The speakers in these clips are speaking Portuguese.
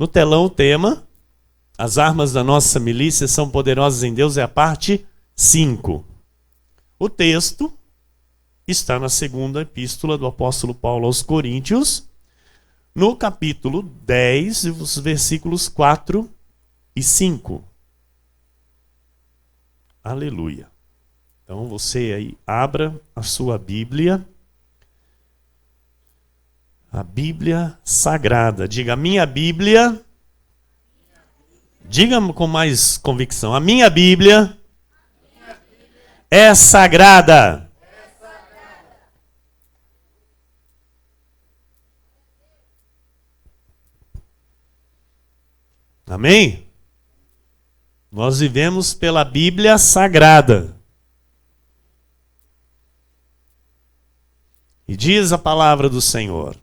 No telão o tema, as armas da nossa milícia são poderosas em Deus, é a parte 5. O texto está na segunda epístola do apóstolo Paulo aos Coríntios, no capítulo 10, os versículos 4 e 5. Aleluia. Então você aí abra a sua Bíblia, a Bíblia Sagrada. Diga, a minha Bíblia, diga com mais convicção, a minha Bíblia é sagrada. Amém? Nós vivemos pela Bíblia Sagrada. E diz a palavra do Senhor: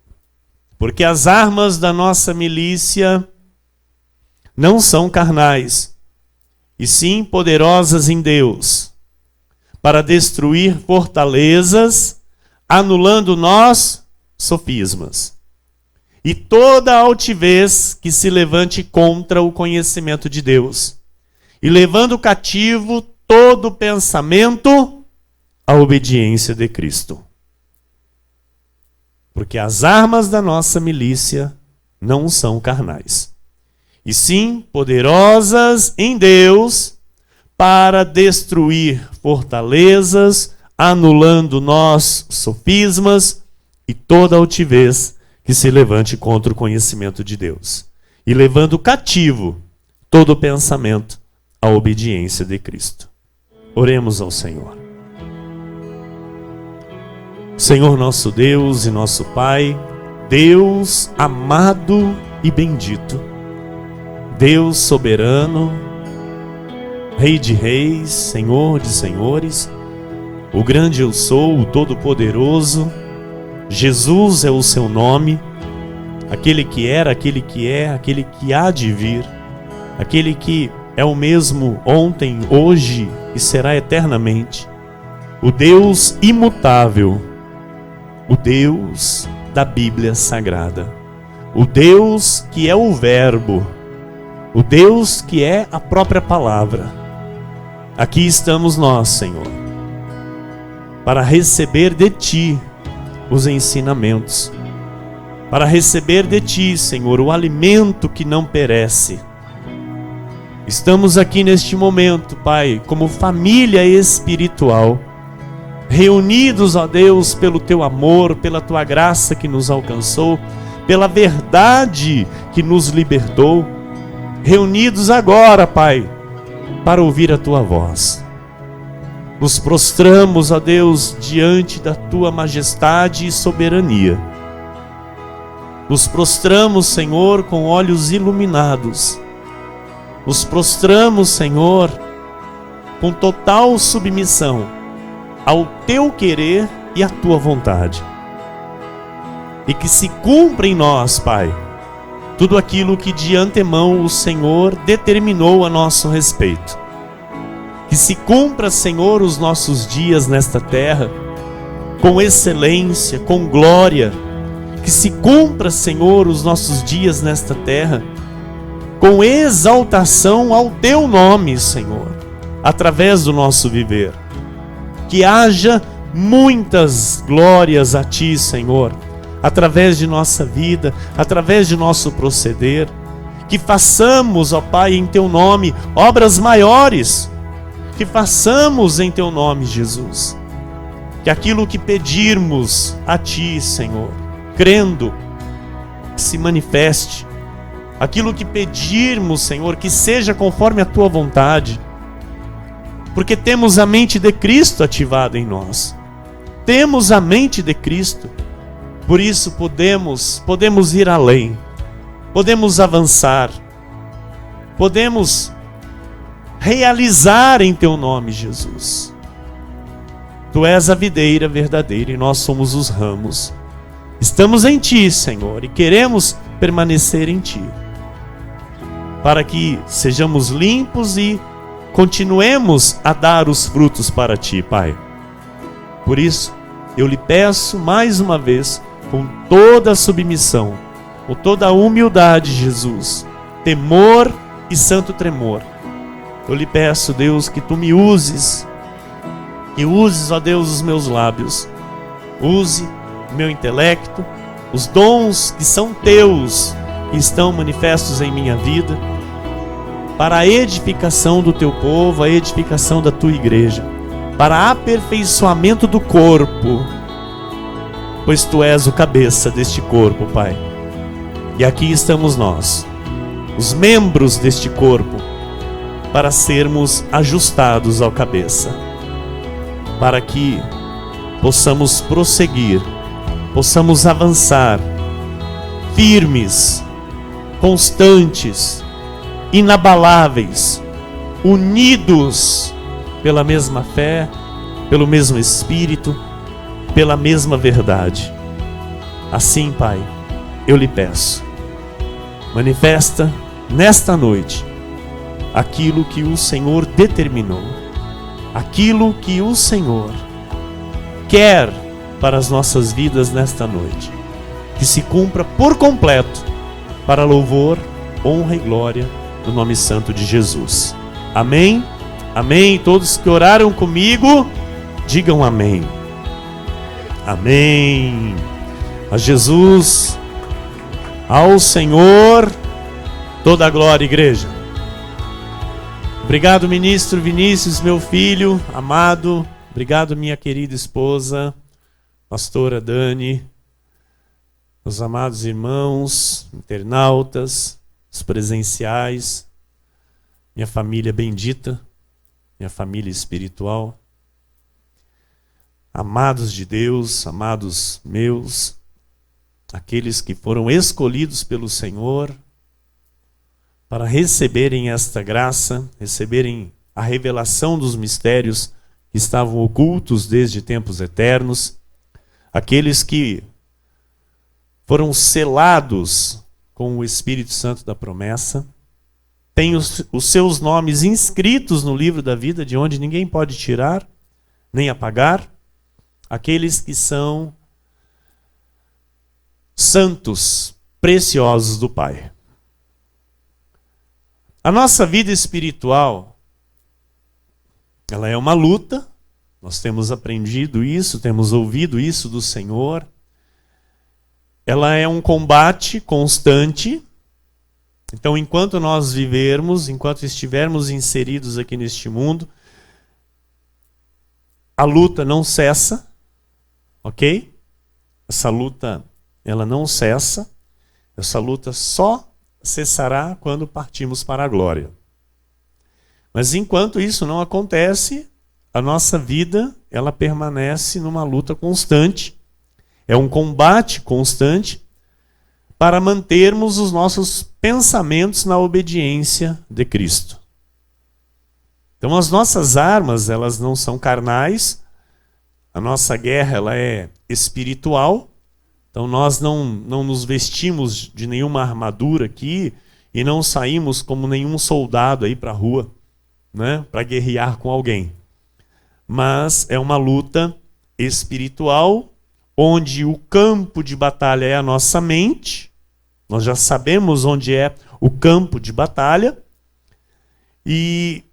porque as armas da nossa milícia não são carnais, e sim poderosas em Deus, para destruir fortalezas, anulando nós sofismas e toda altivez que se levante contra o conhecimento de Deus, e levando cativo todo pensamento à obediência de Cristo. Porque as armas da nossa milícia não são carnais, e sim poderosas em Deus para destruir fortalezas, anulando nós sofismas e toda altivez que se levante contra o conhecimento de Deus, e levando cativo todo pensamento à obediência de Cristo. Oremos ao Senhor. Senhor nosso Deus e nosso Pai, Deus amado e bendito, Deus soberano, Rei de reis, Senhor de senhores, o grande eu sou, o todo-poderoso, Jesus é o seu nome, aquele que era, aquele que é, aquele que há de vir, aquele que é o mesmo ontem, hoje e será eternamente, o Deus imutável, o Deus da Bíblia Sagrada, o Deus que é o Verbo, o Deus que é a própria palavra. Aqui estamos nós, Senhor, para receber de Ti os ensinamentos, para receber de Ti, Senhor, o alimento que não perece. Estamos aqui neste momento, Pai, como família espiritual, reunidos, ó Deus, pelo Teu amor, pela Tua graça que nos alcançou, pela verdade que nos libertou, reunidos agora, Pai, para ouvir a Tua voz. Nos prostramos, ó Deus, diante da Tua majestade e soberania. Nos prostramos, Senhor, com olhos iluminados. Nos prostramos, Senhor, com total submissão ao Teu querer e à Tua vontade. E que se cumpra em nós, Pai, tudo aquilo que de antemão o Senhor determinou a nosso respeito. Que se cumpra, Senhor, os nossos dias nesta terra, com excelência, com glória. Que se cumpra, Senhor, os nossos dias nesta terra, com exaltação ao Teu nome, Senhor, através do nosso viver. Que haja muitas glórias a Ti, Senhor, através de nossa vida, através de nosso proceder. Que façamos, ó Pai, em Teu nome, obras maiores. Que façamos em Teu nome, Jesus. Que aquilo que pedirmos a Ti, Senhor, crendo, que se manifeste. Aquilo que pedirmos, Senhor, que seja conforme a Tua vontade. Porque temos a mente de Cristo ativada em nós. Temos a mente de Cristo. Por isso podemos ir além. Podemos avançar. Podemos realizar em Teu nome, Jesus. Tu és a videira verdadeira e nós somos os ramos. Estamos em Ti, Senhor, e queremos permanecer em Ti, para que sejamos limpos e continuemos a dar os frutos para Ti, Pai. Por isso, eu lhe peço mais uma vez, com toda a submissão, com toda a humildade, Jesus, temor e santo tremor. Eu lhe peço, Deus, que tu me uses, que uses, ó Deus, os meus lábios, use o meu intelecto, os dons que são teus, que estão manifestos em minha vida, para a edificação do teu povo, a edificação da tua igreja, para aperfeiçoamento do corpo, pois tu és o cabeça deste corpo, Pai. E aqui estamos nós, os membros deste corpo, para sermos ajustados ao cabeça, para que possamos prosseguir, possamos avançar, firmes, constantes, inabaláveis, unidos pela mesma fé, pelo mesmo Espírito, pela mesma verdade. Assim, Pai, eu lhe peço, manifesta nesta noite aquilo que o Senhor determinou, aquilo que o Senhor quer para as nossas vidas nesta noite, que se cumpra por completo, para louvor, honra e glória do nome santo de Jesus. Amém? Amém. Todos que oraram comigo, digam amém. Amém. A Jesus, ao Senhor, toda a glória, igreja. Obrigado, ministro Vinícius, meu filho amado. Obrigado, minha querida esposa, pastora Dani. Meus amados irmãos, internautas, os presenciais, minha família bendita, minha família espiritual, amados de Deus, amados meus, aqueles que foram escolhidos pelo Senhor para receberem esta graça, receberem a revelação dos mistérios que estavam ocultos desde tempos eternos, aqueles que foram selados com o Espírito Santo da promessa, têm os seus nomes inscritos no livro da vida, de onde ninguém pode tirar, nem apagar, aqueles que são santos, preciosos do Pai. A nossa vida espiritual, ela é uma luta, nós temos aprendido isso, temos ouvido isso do Senhor. Ela é um combate constante. Então, enquanto nós vivermos, enquanto estivermos inseridos aqui neste mundo, a luta não cessa, ok? Essa luta, ela não cessa. Essa luta só cessará quando partirmos para a glória. Mas enquanto isso não acontece, a nossa vida, ela permanece numa luta constante. É um combate constante para mantermos os nossos pensamentos na obediência de Cristo. Então as nossas armas, elas não são carnais, a nossa guerra ela é espiritual, então nós não nos vestimos de nenhuma armadura aqui e não saímos como nenhum soldado aí para a rua, né, para guerrear com alguém. Mas é uma luta espiritual, onde o campo de batalha é a nossa mente. Nós já sabemos onde é o campo de batalha. E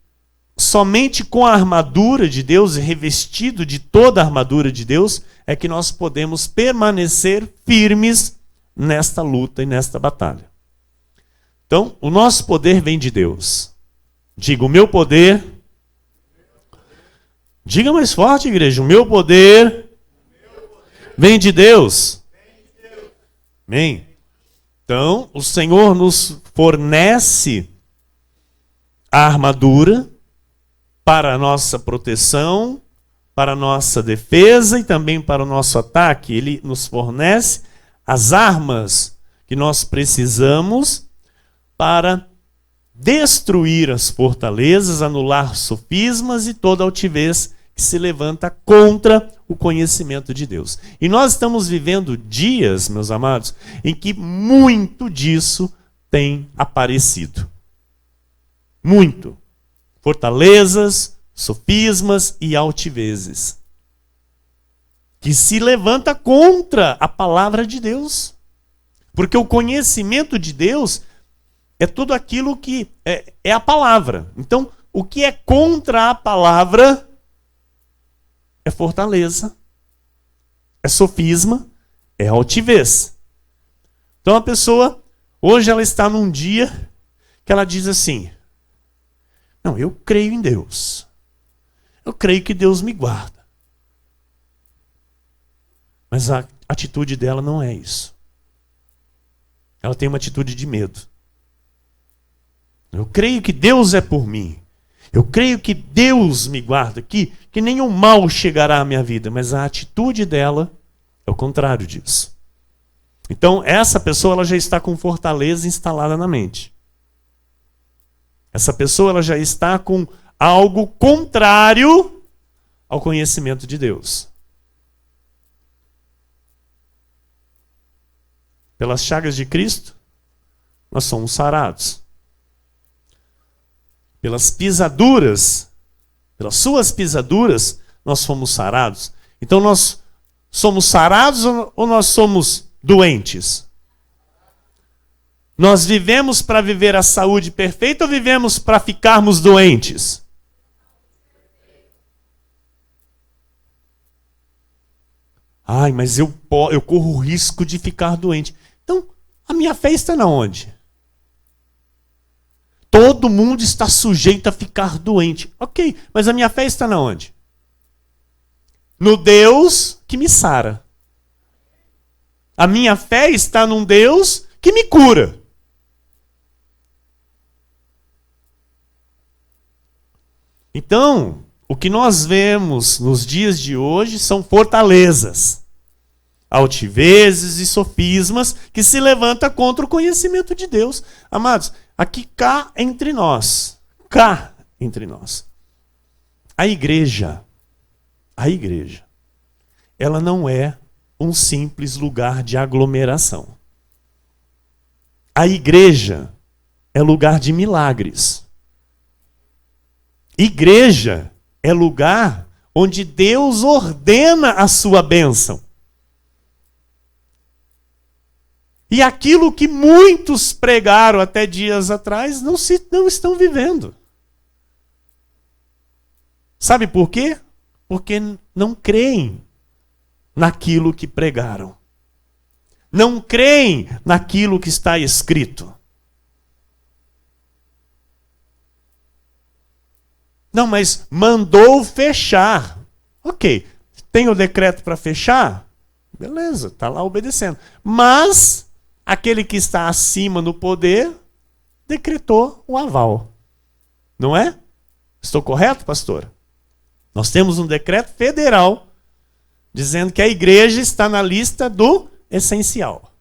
somente com a armadura de Deus, revestido de toda a armadura de Deus, é que nós podemos permanecer firmes nesta luta e nesta batalha. Então, o nosso poder vem de Deus. Diga, o meu poder... Diga mais forte, igreja, o meu poder... vem de Deus. Amém? Então, o Senhor nos fornece a armadura para a nossa proteção, para a nossa defesa e também para o nosso ataque. Ele nos fornece as armas que nós precisamos para destruir as fortalezas, anular sofismas e toda altivez que se levanta contra o conhecimento de Deus. E nós estamos vivendo dias, meus amados, em que muito disso tem aparecido. Muito. Fortalezas, sofismas e altivezes. Que se levanta contra a palavra de Deus. Porque o conhecimento de Deus é tudo aquilo que é a palavra. Então, o que é contra a palavra é fortaleza, é sofisma, é altivez. Então a pessoa, hoje ela está num dia que ela diz assim: não, eu creio em Deus. Eu creio que Deus me guarda. Mas a atitude dela não é isso. Ela tem uma atitude de medo. Eu creio que Deus é por mim. Eu creio que Deus me guarda, que nenhum mal chegará à minha vida. Mas a atitude dela é o contrário disso. Então, essa pessoa ela já está com fortaleza instalada na mente. Essa pessoa ela já está com algo contrário ao conhecimento de Deus. Pelas chagas de Cristo, nós somos sarados. Pelas pisaduras, pelas suas pisaduras, nós fomos sarados. Então nós somos sarados ou nós somos doentes? Nós vivemos para viver a saúde perfeita ou vivemos para ficarmos doentes? Ai, mas eu corro o risco de ficar doente. Então, a minha fé está na onde? Todo mundo está sujeito a ficar doente. Ok, mas a minha fé está na onde? No Deus que me sara. A minha fé está num Deus que me cura. Então, o que nós vemos nos dias de hoje são fortalezas, altivezes e sofismas que se levantam contra o conhecimento de Deus. Amados, aqui cá entre nós, a igreja, ela não é um simples lugar de aglomeração. A igreja é lugar de milagres. Igreja é lugar onde Deus ordena a sua bênção. E aquilo que muitos pregaram até dias atrás não estão vivendo. Sabe por quê? Porque não creem naquilo que pregaram. Não creem naquilo que está escrito. Não, mas mandou fechar. Ok, tem o decreto para fechar? Beleza, está lá obedecendo. Mas aquele que está acima no poder decretou o aval. Não é? Estou correto, pastor? Nós temos um decreto federal dizendo que a igreja está na lista do essencial.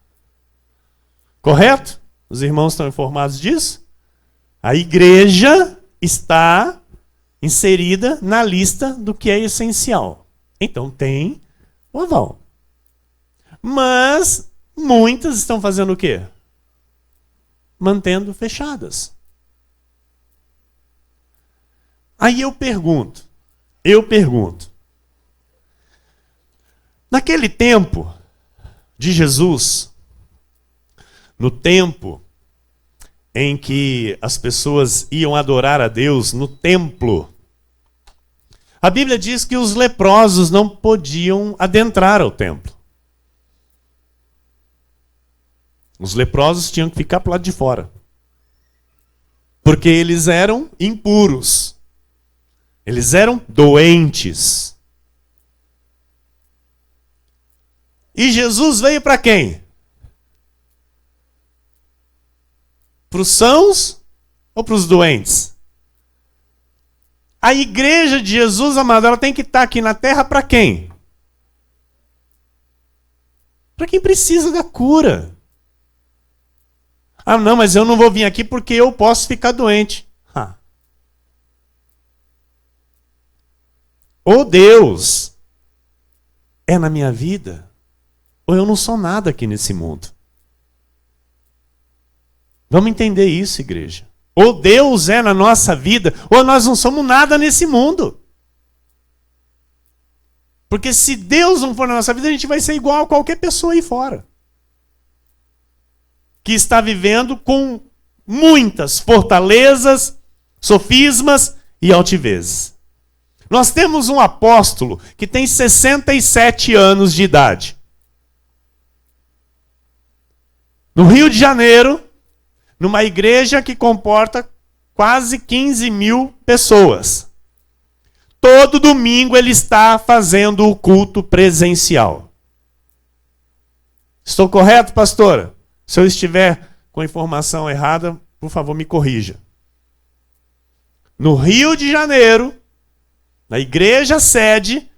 Correto? Os irmãos estão informados disso? A igreja está inserida na lista do que é essencial. Então tem o aval. Mas muitas estão fazendo o quê? Mantendo fechadas. Aí eu pergunto. Naquele tempo de Jesus, no tempo em que as pessoas iam adorar a Deus no templo, a Bíblia diz que os leprosos não podiam adentrar ao templo. Os leprosos tinham que ficar para o lado de fora. Porque eles eram impuros. Eles eram doentes. E Jesus veio para quem? Para os sãos ou para os doentes? A igreja de Jesus, amado, ela tem que estar aqui na terra para quem? Para quem precisa da cura. Ah, não, mas eu não vou vir aqui porque eu posso ficar doente. Ou Deus é na minha vida, ou eu não sou nada aqui nesse mundo. Vamos entender isso, igreja. Ou Deus é na nossa vida, ou nós não somos nada nesse mundo. Porque se Deus não for na nossa vida, a gente vai ser igual a qualquer pessoa aí fora. Que está vivendo com muitas fortalezas, sofismas e altivezes. Nós temos um apóstolo que tem 67 anos de idade. No Rio de Janeiro, numa igreja que comporta quase 15 mil pessoas. Todo domingo ele está fazendo o culto presencial. Estou correto, pastora? Se eu estiver com a informação errada, por favor, me corrija. No Rio de Janeiro, na igreja sede,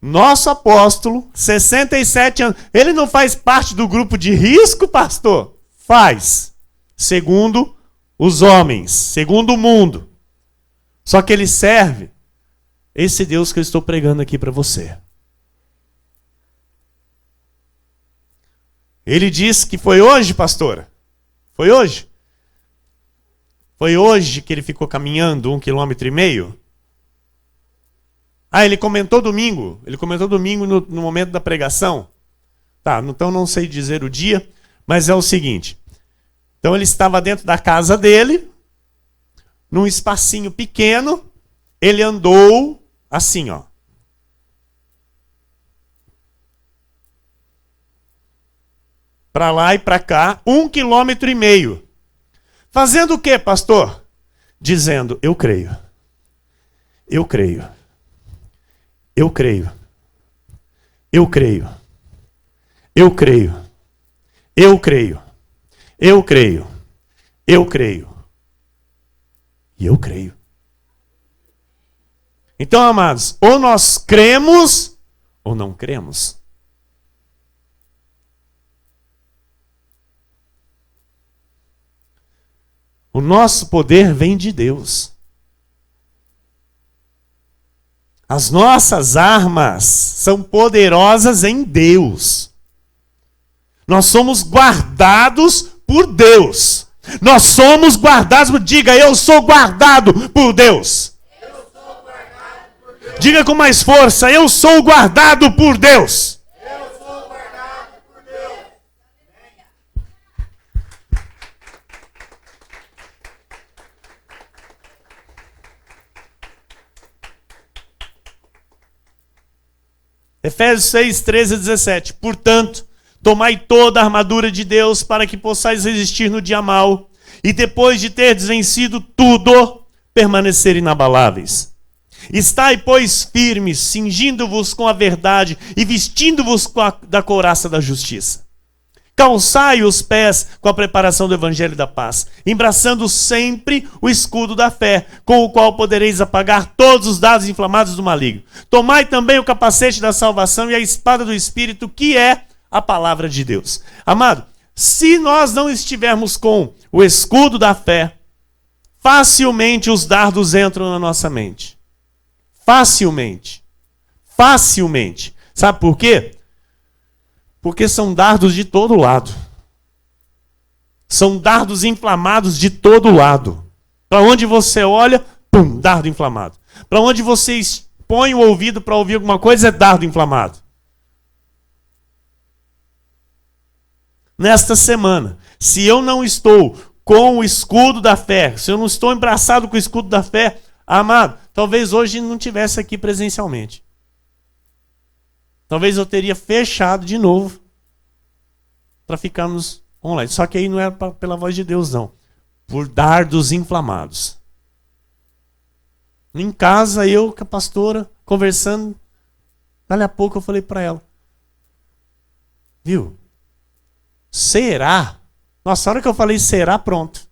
nosso apóstolo, 67 anos. Ele não faz parte do grupo de risco, pastor? Faz. Segundo os homens, segundo o mundo. Só que ele serve esse Deus que eu estou pregando aqui para você. Ele disse que foi hoje, pastora. Foi hoje? Foi hoje que ele ficou caminhando 1,5 km? Ah, ele comentou domingo. Ele comentou domingo no momento da pregação. Tá, então não sei dizer o dia, mas é o seguinte. Então ele estava dentro da casa dele, num espacinho pequeno, ele andou assim, ó. Para lá e para cá, 1,5 km. Fazendo o quê, pastor? Dizendo, eu creio. Eu creio. Eu creio. Eu creio. Eu creio. Eu creio. Eu creio. Eu creio. E eu creio. Então, amados, ou nós cremos ou não cremos. O nosso poder vem de Deus. As nossas armas são poderosas em Deus. Nós somos guardados por Deus. Nós somos guardados, diga, eu sou guardado por Deus. Eu sou guardado por Deus. Diga com mais força, eu sou guardado por Deus. Eu sou guardado por Deus. Efésios 6, 13 a 17. Portanto, tomai toda a armadura de Deus para que possais resistir no dia mau e depois de teres vencido tudo, permanecer inabaláveis. Estai, pois, firmes, cingindo-vos com a verdade e vestindo-vos da couraça da justiça. Calçai os pés com a preparação do evangelho da paz, embraçando sempre o escudo da fé, com o qual podereis apagar todos os dardos inflamados do maligno. Tomai também o capacete da salvação e a espada do Espírito, que é a palavra de Deus. Amado, se nós não estivermos com o escudo da fé, facilmente os dardos entram na nossa mente. Facilmente. Facilmente. Sabe por quê? Porque são dardos de todo lado. São dardos inflamados de todo lado. Para onde você olha, pum, dardo inflamado. Para onde você põe o ouvido para ouvir alguma coisa, é dardo inflamado. Nesta semana, se eu não estou com o escudo da fé, se eu não estou embraçado com o escudo da fé, amado, talvez hoje não estivesse aqui presencialmente. Talvez eu teria fechado de novo para ficarmos online. Só que aí não era pela voz de Deus, não. Por dardos inflamados. Em casa, eu com a pastora, conversando, dali a pouco eu falei para ela, viu? Será? Nossa, a hora que eu falei será, pronto.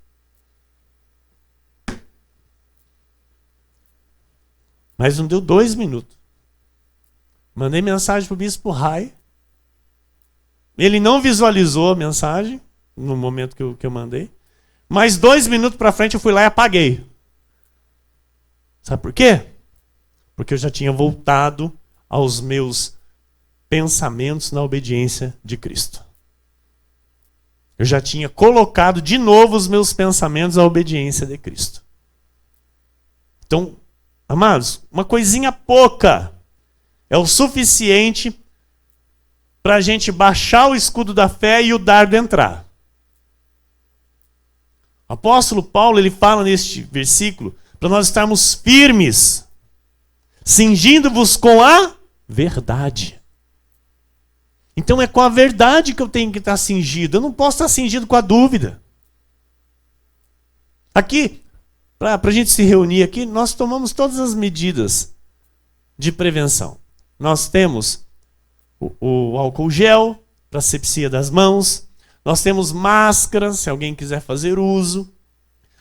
Mas não deu 2 minutos. Mandei mensagem para o bispo Rai. Ele não visualizou a mensagem no momento que eu mandei. Mas 2 minutos para frente eu fui lá e apaguei. Sabe por quê? Porque eu já tinha voltado aos meus pensamentos na obediência de Cristo. Eu já tinha colocado de novo os meus pensamentos à obediência de Cristo. Então, amados, uma coisinha pouca é o suficiente para a gente baixar o escudo da fé e o dardo entrar. O apóstolo Paulo, ele fala neste versículo para nós estarmos firmes, cingindo-vos com a verdade. Então é com a verdade que eu tenho que estar cingido. Eu não posso estar cingido com a dúvida. Aqui, para a gente se reunir aqui, nós tomamos todas as medidas de prevenção. Nós temos o álcool gel para asepsia das mãos. Nós temos máscara, se alguém quiser fazer uso.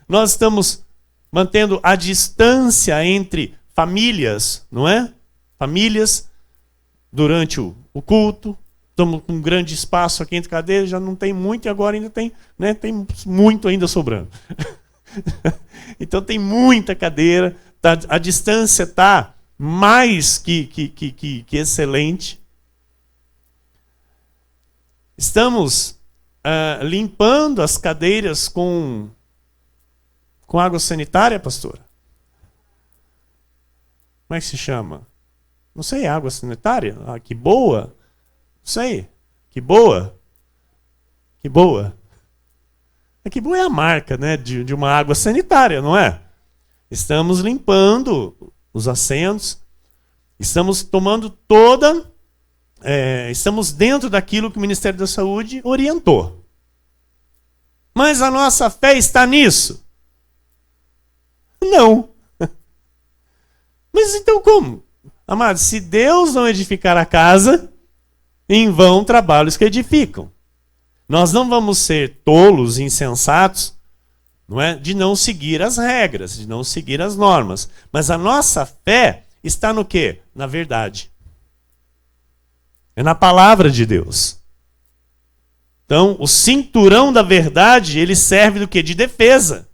Nós estamos mantendo a distância entre famílias, não é? Famílias, durante o culto. Estamos com um grande espaço aqui entre cadeiras, já não tem muito e agora ainda tem, né? Tem muito ainda sobrando. Então tem muita cadeira, a distância está mais que excelente. Estamos limpando as cadeiras com água sanitária, pastora? Como é que se chama? Não sei, água sanitária? Ah, que boa! Não sei, que boa! Que boa! Que boa é a marca, né, de uma água sanitária, não é? Estamos limpando os assentos, estamos tomando estamos dentro daquilo que o Ministério da Saúde orientou. Mas a nossa fé está nisso? Não. Mas então como? Amados, se Deus não edificar a casa, em vão trabalhos que edificam. Nós não vamos ser tolos, insensatos, não é? De não seguir as regras, de não seguir as normas. Mas a nossa fé está no quê? Na verdade. É na palavra de Deus. Então, o cinturão da verdade, ele serve do quê? De defesa.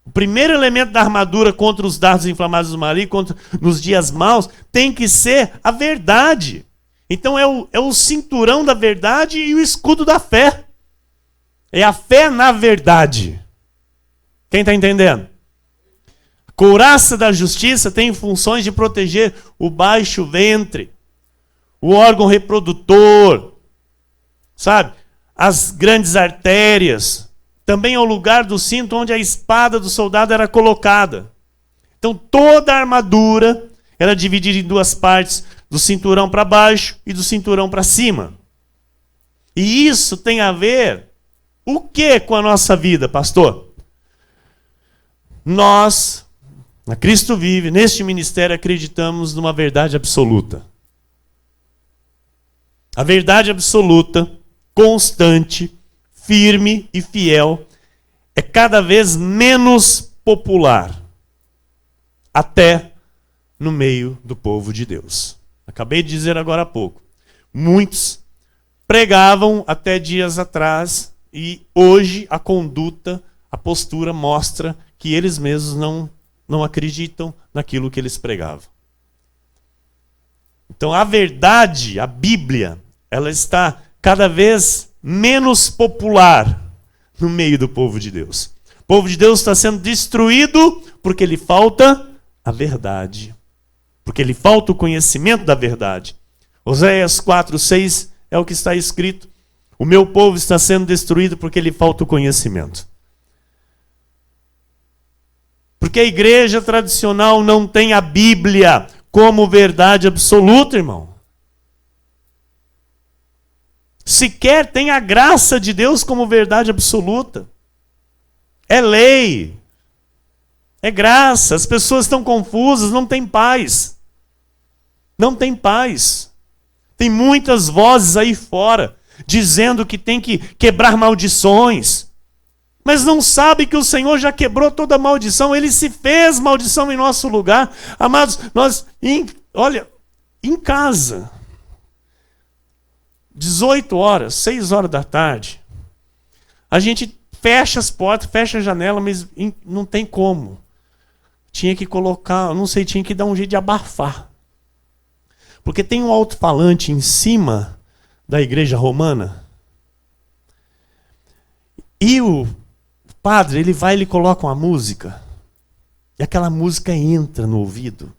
O primeiro elemento da armadura contra os dardos inflamados do maligno, nos dias maus, tem que ser a verdade. Então é o cinturão da verdade e o escudo da fé. É a fé na verdade. Quem está entendendo? A couraça da justiça tem funções de proteger o baixo ventre, o órgão reprodutor, sabe? As grandes artérias. Também é o lugar do cinto onde a espada do soldado era colocada. Então toda a armadura era dividida em duas partes, do cinturão para baixo e do cinturão para cima. E isso tem a ver o que com a nossa vida, pastor? Nós, na Cristo Vive, neste ministério, acreditamos numa verdade absoluta. A verdade absoluta, constante, firme e fiel, é cada vez menos popular, até no meio do povo de Deus. Acabei de dizer agora há pouco. Muitos pregavam até dias atrás e hoje a conduta, a postura mostra que eles mesmos não acreditam naquilo que eles pregavam. Então a verdade, a Bíblia, ela está cada vez menos popular no meio do povo de Deus. O povo de Deus está sendo destruído porque lhe falta a verdade. Porque lhe falta o conhecimento da verdade. Oséias 4:6 é o que está escrito. O meu povo está sendo destruído porque lhe falta o conhecimento. Porque a igreja tradicional não tem a Bíblia como verdade absoluta, irmão. Sequer tem a graça de Deus como verdade absoluta. É lei. É graça. As pessoas estão confusas, não têm paz. Não tem paz. Tem muitas vozes aí fora dizendo que tem que quebrar maldições. Mas não sabe que o Senhor já quebrou toda maldição. Ele se fez maldição em nosso lugar. Amados, nós, olha, em casa, 18 horas, 6 horas da tarde, a gente fecha as portas, fecha a janela, mas não tem como. Tinha que colocar, não sei, tinha que dar um jeito de abafar. Porque tem um alto-falante em cima da igreja romana. E o padre, ele vai e ele coloca uma música. E aquela música entra no ouvido.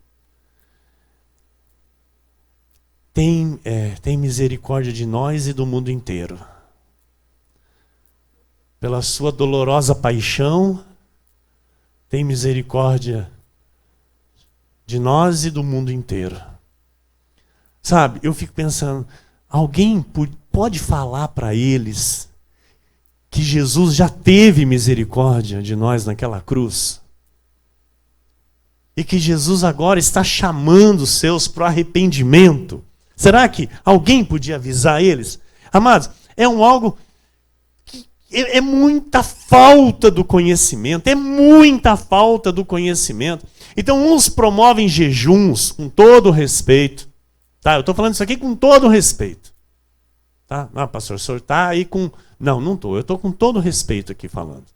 Tem misericórdia de nós e do mundo inteiro. pela sua dolorosa paixão, tem misericórdia de nós e do mundo inteiro. Sabe, eu fico pensando, alguém pode falar para eles que Jesus já teve misericórdia de nós naquela cruz? E que Jesus agora está chamando os seus para o arrependimento? Será que alguém podia avisar eles? Amados, é algo que é muita falta do conhecimento, é muita falta do conhecimento. Então uns promovem jejuns com todo respeito. Tá, eu estou falando isso aqui com todo respeito. Tá? Não, pastor, o senhor está aí com... Não, não estou. Eu estou com todo respeito aqui falando.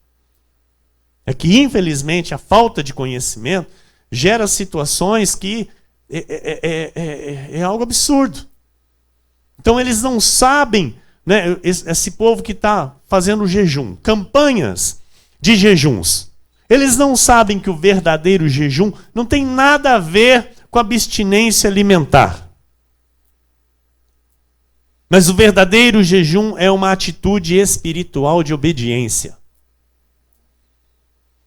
É que, infelizmente, a falta de conhecimento gera situações que é algo absurdo. Então, eles não sabem, né, esse povo que está fazendo jejum, campanhas de jejuns. Eles não sabem que o verdadeiro jejum não tem nada a ver com abstinência alimentar. Mas o verdadeiro jejum é uma atitude espiritual de obediência.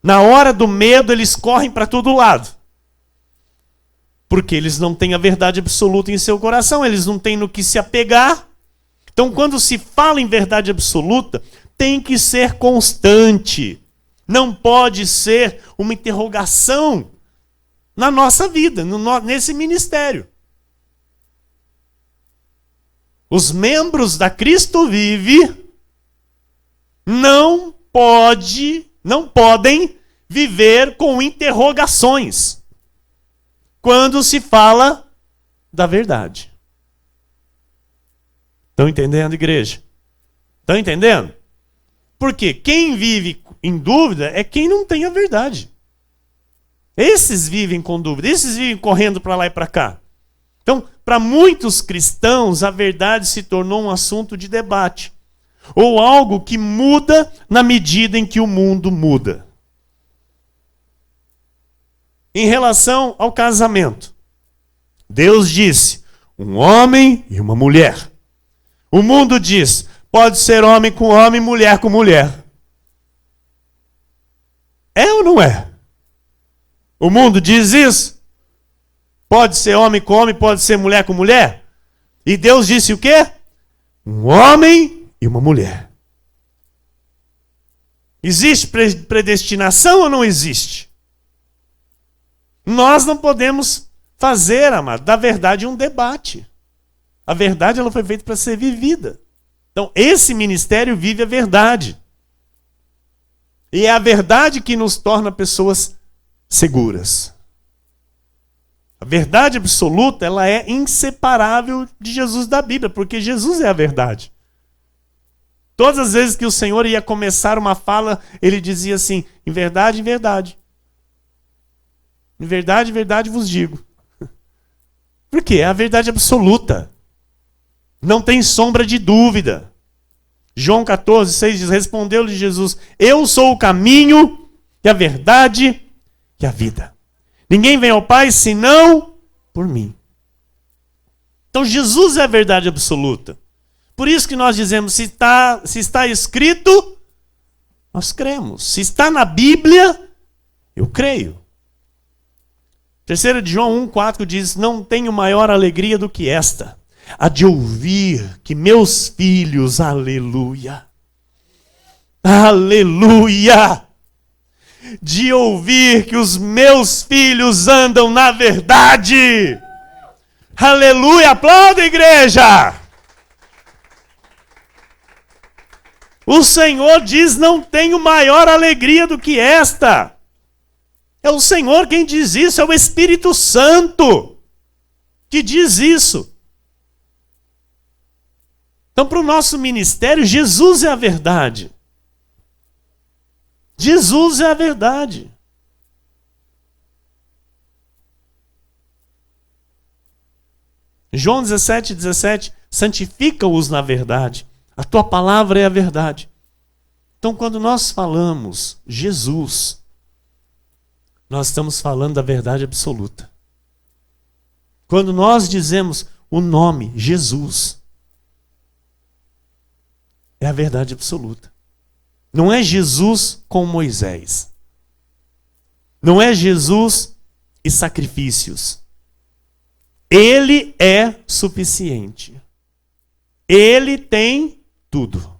Na hora do medo, eles correm para todo lado. Porque eles não têm a verdade absoluta em seu coração, eles não têm no que se apegar. Então, quando se fala em verdade absoluta, tem que ser constante. Não pode ser uma interrogação na nossa vida, nesse ministério. Os membros da Cristo Vive não podem viver com interrogações quando se fala da verdade. Estão entendendo, igreja? Estão entendendo? Porque quem vive em dúvida é quem não tem a verdade. Esses vivem com dúvida, esses vivem correndo para lá e para cá. Então, para muitos cristãos, a verdade se tornou um assunto de debate. Ou algo que muda na medida em que o mundo muda. Em relação ao casamento, Deus disse, um homem e uma mulher. O mundo diz, pode ser homem com homem, mulher com mulher. É ou não é? O mundo diz isso? Pode ser homem com homem, pode ser mulher com mulher. E Deus disse o quê? Um homem e uma mulher. Existe predestinação ou não existe? Nós não podemos fazer, amado, da verdade um debate. A verdade ela foi feita para ser vivida. Então, esse ministério vive a verdade. E é a verdade que nos torna pessoas seguras. A verdade absoluta, ela é inseparável de Jesus da Bíblia, porque Jesus é a verdade. Todas as vezes que o Senhor ia começar uma fala, ele dizia assim, em verdade, em verdade. Em verdade vos digo. Por quê? É a verdade absoluta. Não tem sombra de dúvida. João 14:6 diz, respondeu-lhe Jesus, eu sou o caminho e a verdade e a vida. Ninguém vem ao Pai senão por mim. Então Jesus é a verdade absoluta. Por isso que nós dizemos, se está escrito, nós cremos. Se está na Bíblia, eu creio. 3 de João 1,4 diz, não tenho maior alegria do que esta, a de ouvir que meus filhos, aleluia, aleluia, de ouvir que os meus filhos andam na verdade. Aleluia, aplauda, igreja. O Senhor diz, não tenho maior alegria do que esta. É o Senhor quem diz isso, é o Espírito Santo que diz isso. Então, para o nosso ministério, Jesus é a verdade. Jesus é a verdade. João 17:17, santifica-os na verdade. A tua palavra é a verdade. Então, quando nós falamos Jesus, nós estamos falando da verdade absoluta. Quando nós dizemos o nome Jesus, é a verdade absoluta. Não é Jesus com Moisés. Não é Jesus e sacrifícios. Ele é suficiente. Ele tem tudo.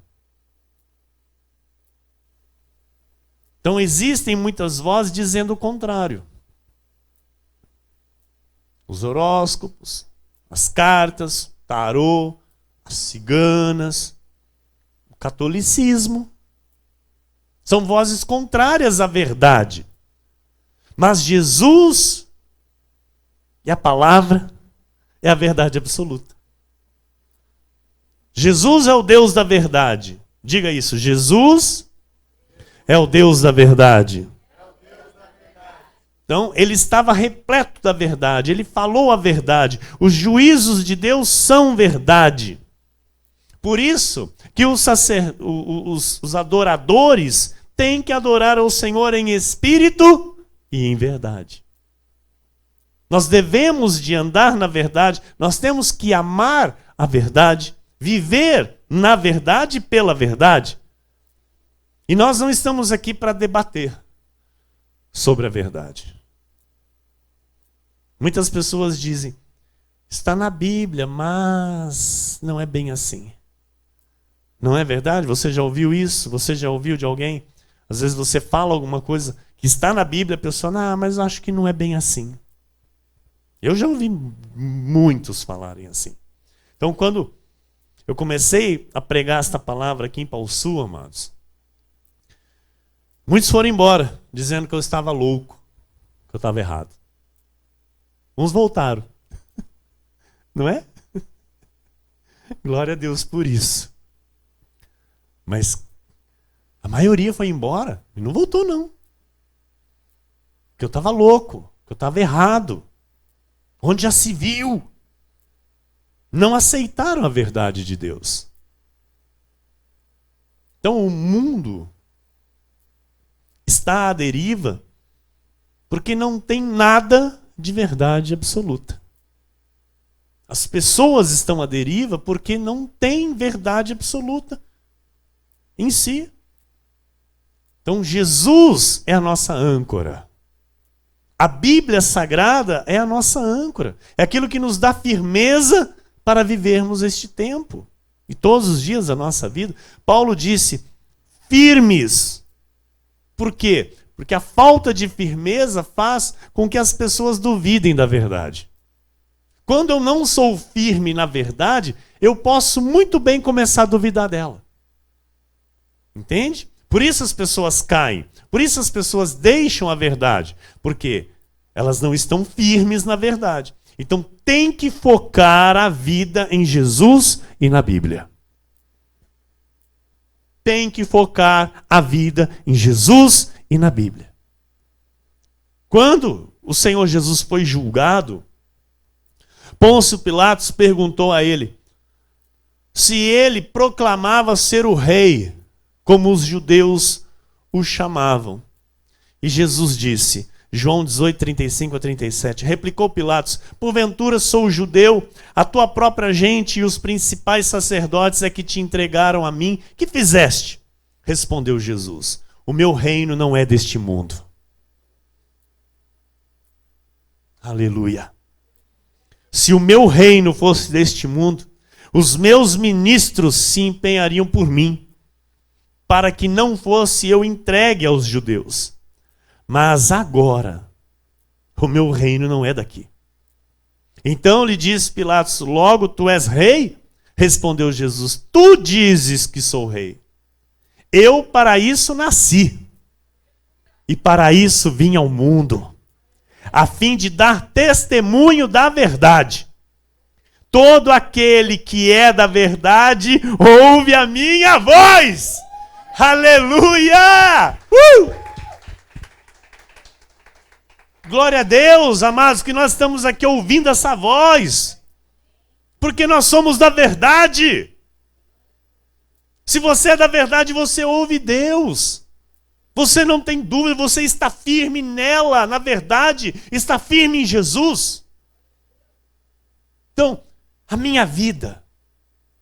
Então existem muitas vozes dizendo o contrário. Os horóscopos, as cartas, o tarô, as ciganas, o catolicismo. São vozes contrárias à verdade. Mas Jesus e a palavra é a verdade absoluta. Jesus é o Deus da verdade. Diga isso, Jesus é o Deus da verdade. Então, ele estava repleto da verdade, ele falou a verdade. Os juízos de Deus são verdade. Por isso que os adoradores têm que adorar ao Senhor em espírito e em verdade. Nós devemos de andar na verdade, nós temos que amar a verdade, viver na verdade e pela verdade. E nós não estamos aqui para debater sobre a verdade. Muitas pessoas dizem, está na Bíblia, mas não é bem assim. Não é verdade? Você já ouviu isso? Você já ouviu de alguém? Às vezes você fala alguma coisa que está na Bíblia, a pessoa, mas eu acho que não é bem assim. Eu já ouvi muitos falarem assim. Então, quando eu comecei a pregar esta palavra aqui em Pau Sul, amados, muitos foram embora, dizendo que eu estava louco, que eu estava errado. Uns voltaram. Não é? Glória a Deus por isso. Mas a maioria foi embora e não voltou, não. Porque eu estava louco, que eu estava errado. Onde já se viu? Não aceitaram a verdade de Deus. Então o mundo está à deriva porque não tem nada de verdade absoluta. As pessoas estão à deriva porque não tem verdade absoluta em si. Então Jesus é a nossa âncora. A Bíblia Sagrada é a nossa âncora. É aquilo que nos dá firmeza para vivermos este tempo. E todos os dias da nossa vida. Paulo disse, firmes. Por quê? Porque a falta de firmeza faz com que as pessoas duvidem da verdade. Quando eu não sou firme na verdade, eu posso muito bem começar a duvidar dela. Entende? Por isso as pessoas caem. Por isso as pessoas deixam a verdade. Porque elas não estão firmes na verdade. Então tem que focar a vida em Jesus e na Bíblia. Tem que focar a vida em Jesus e na Bíblia. Quando o Senhor Jesus foi julgado, Pôncio Pilatos perguntou a ele se ele proclamava ser o rei, como os judeus o chamavam. E Jesus disse, João 18, 35 a 37, replicou Pilatos, porventura sou judeu, a tua própria gente e os principais sacerdotes é que te entregaram a mim, que fizeste? Respondeu Jesus, o meu reino não é deste mundo. Aleluia. Se o meu reino fosse deste mundo, os meus ministros se empenhariam por mim, para que não fosse eu entregue aos judeus. Mas agora, o meu reino não é daqui. Então lhe disse Pilatos, logo tu és rei? Respondeu Jesus, tu dizes que sou rei. Eu para isso nasci, e para isso vim ao mundo, a fim de dar testemunho da verdade. Todo aquele que é da verdade, ouve a minha voz. Aleluia! Glória a Deus, amados, que nós estamos aqui ouvindo essa voz. Porque nós somos da verdade. Se você é da verdade, você ouve Deus. Você não tem dúvida, você está firme nela, na verdade, está firme em Jesus. Então, a minha vida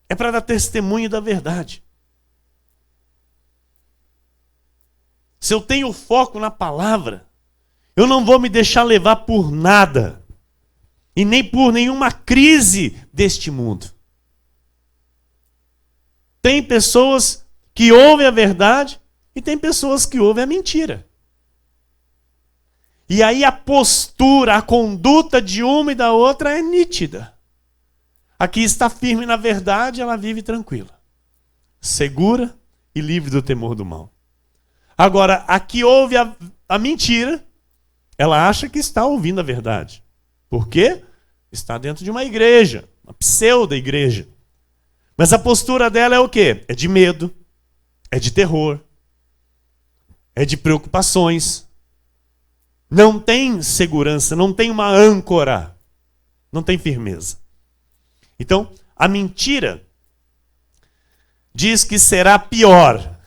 é para dar testemunho da verdade. se eu tenho foco na palavra, eu não vou me deixar levar por nada. E nem por nenhuma crise deste mundo. Tem pessoas que ouvem a verdade e tem pessoas que ouvem a mentira. E aí a postura, a conduta de uma e da outra é nítida. Aqui está firme na verdade, ela vive tranquila, segura e livre do temor do mal. Agora, a que ouve a mentira, ela acha que está ouvindo a verdade. Por quê? Está dentro de uma igreja, uma pseudo-igreja. Mas a postura dela é o quê? É de medo, é de terror, é de preocupações. Não tem segurança, não tem uma âncora, não tem firmeza. Então, a mentira diz que será pior.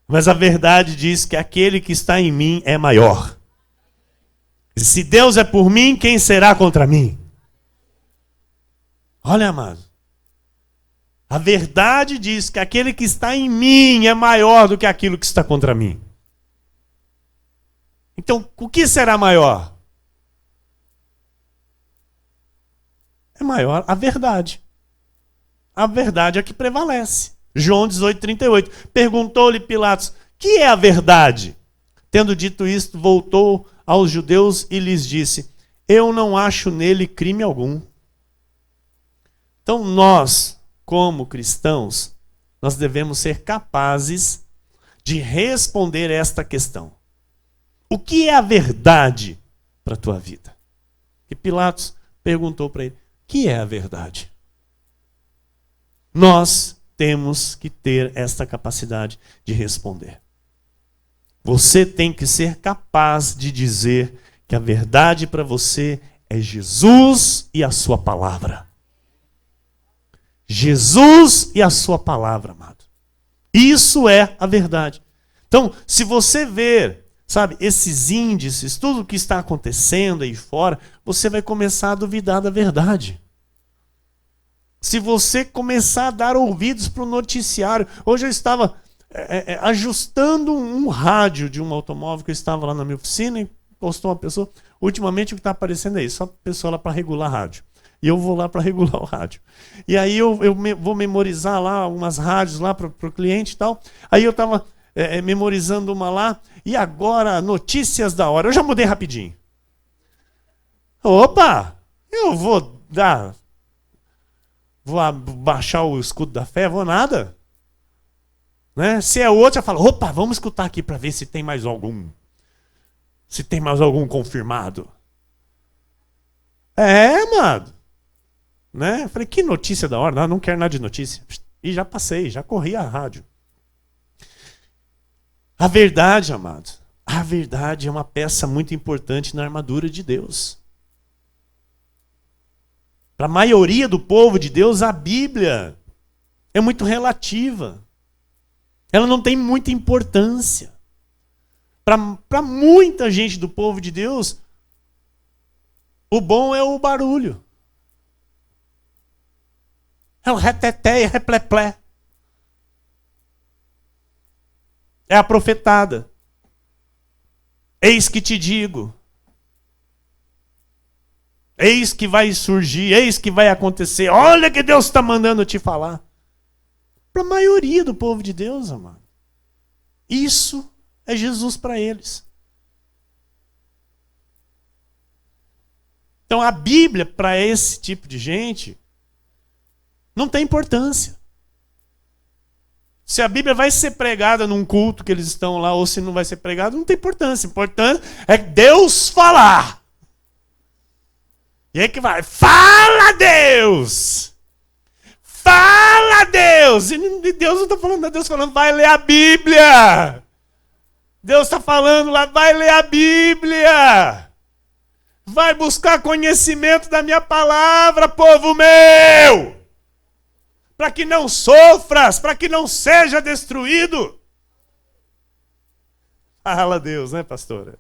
Mas a verdade diz que aquele que está em mim é maior. Se Deus é por mim, quem será contra mim? Olha, amado. A verdade diz que aquele que está em mim é maior do que aquilo que está contra mim. Então, o que será maior? É maior a verdade. A verdade é que prevalece. João 18:38. Perguntou-lhe Pilatos: que é a verdade? Tendo dito isto, voltou aos judeus e lhes disse: eu não acho nele crime algum. Então nós, como cristãos, nós devemos ser capazes de responder esta questão. O que é a verdade para a tua vida? E Pilatos perguntou para ele: o que é a verdade? Nós temos que ter esta capacidade de responder. Você tem que ser capaz de dizer que a verdade para você é Jesus e a sua palavra. Jesus e a sua palavra, amado. Isso é a verdade. Então, se você ver, sabe, esses índices, tudo o que está acontecendo aí fora, você vai começar a duvidar da verdade. Se você começar a dar ouvidos para o noticiário. Hoje eu estava ajustando um rádio de um automóvel que eu estava lá na minha oficina e postou uma pessoa. Ultimamente o que está aparecendo é isso, só a pessoa lá para regular rádio. E eu vou lá para regular o rádio. E aí eu vou memorizar lá umas rádios lá para o cliente e tal. Aí eu estava memorizando uma lá. E agora, notícias da hora. Eu já mudei rapidinho. Opa! Eu vou baixar o escudo da fé? Vou nada. Né? Se é outro, eu falo, opa, vamos escutar aqui para ver se tem mais algum. Se tem mais algum confirmado. Amado. Né? Eu falei, que notícia da hora. Não quero nada de notícia. E já passei, já corri a rádio. A verdade, amado, a verdade é uma peça muito importante na armadura de Deus. Para a maioria do povo de Deus, a Bíblia é muito relativa. Ela não tem muita importância. Para muita gente do povo de Deus, o bom é o barulho. É o reteté e repleplé. É a profetada. Eis que te digo. Eis que vai surgir, eis que vai acontecer. Olha que Deus está mandando te falar. Para a maioria do povo de Deus, amado. Isso é Jesus para eles. Então a Bíblia, para esse tipo de gente, não tem importância. Se a Bíblia vai ser pregada num culto que eles estão lá, ou se não vai ser pregada, não tem importância. O importante é Deus falar. E aí que vai, fala Deus! Fala Deus! E Deus não está falando, Deus falando, vai ler a Bíblia! Deus está falando lá, vai ler a Bíblia! Vai buscar conhecimento da minha palavra, povo meu! Para que não sofras, para que não seja destruído. Fala Deus, né, pastora?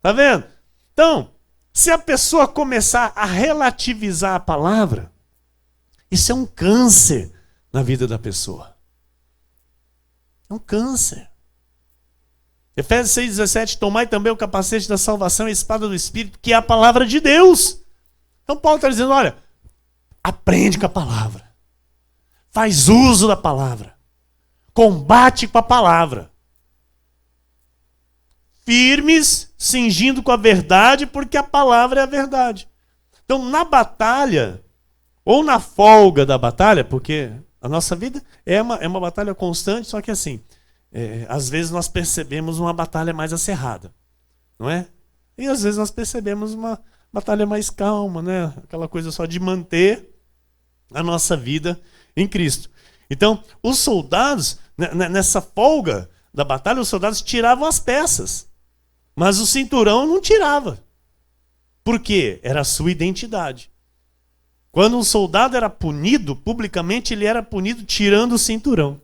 Tá vendo? Então, se a pessoa começar a relativizar a palavra, isso é um câncer na vida da pessoa. É um câncer. Efésios 6,17, tomai também o capacete da salvação e a espada do Espírito, que é a palavra de Deus. Então Paulo está dizendo, olha, aprende com a palavra. Faz uso da palavra. Combate com a palavra. Firmes, cingindo com a verdade, porque a palavra é a verdade. Então, na batalha, ou na folga da batalha, porque a nossa vida é uma batalha constante, só que assim, às vezes nós percebemos uma batalha mais acirrada, não é? E às vezes nós percebemos uma batalha mais calma, né? Aquela coisa só de manter a nossa vida em Cristo. Então, os soldados, nessa folga da batalha, os soldados tiravam as peças, mas o cinturão não tirava. Por quê? Era a sua identidade. Quando um soldado era punido, publicamente ele era punido tirando o cinturão.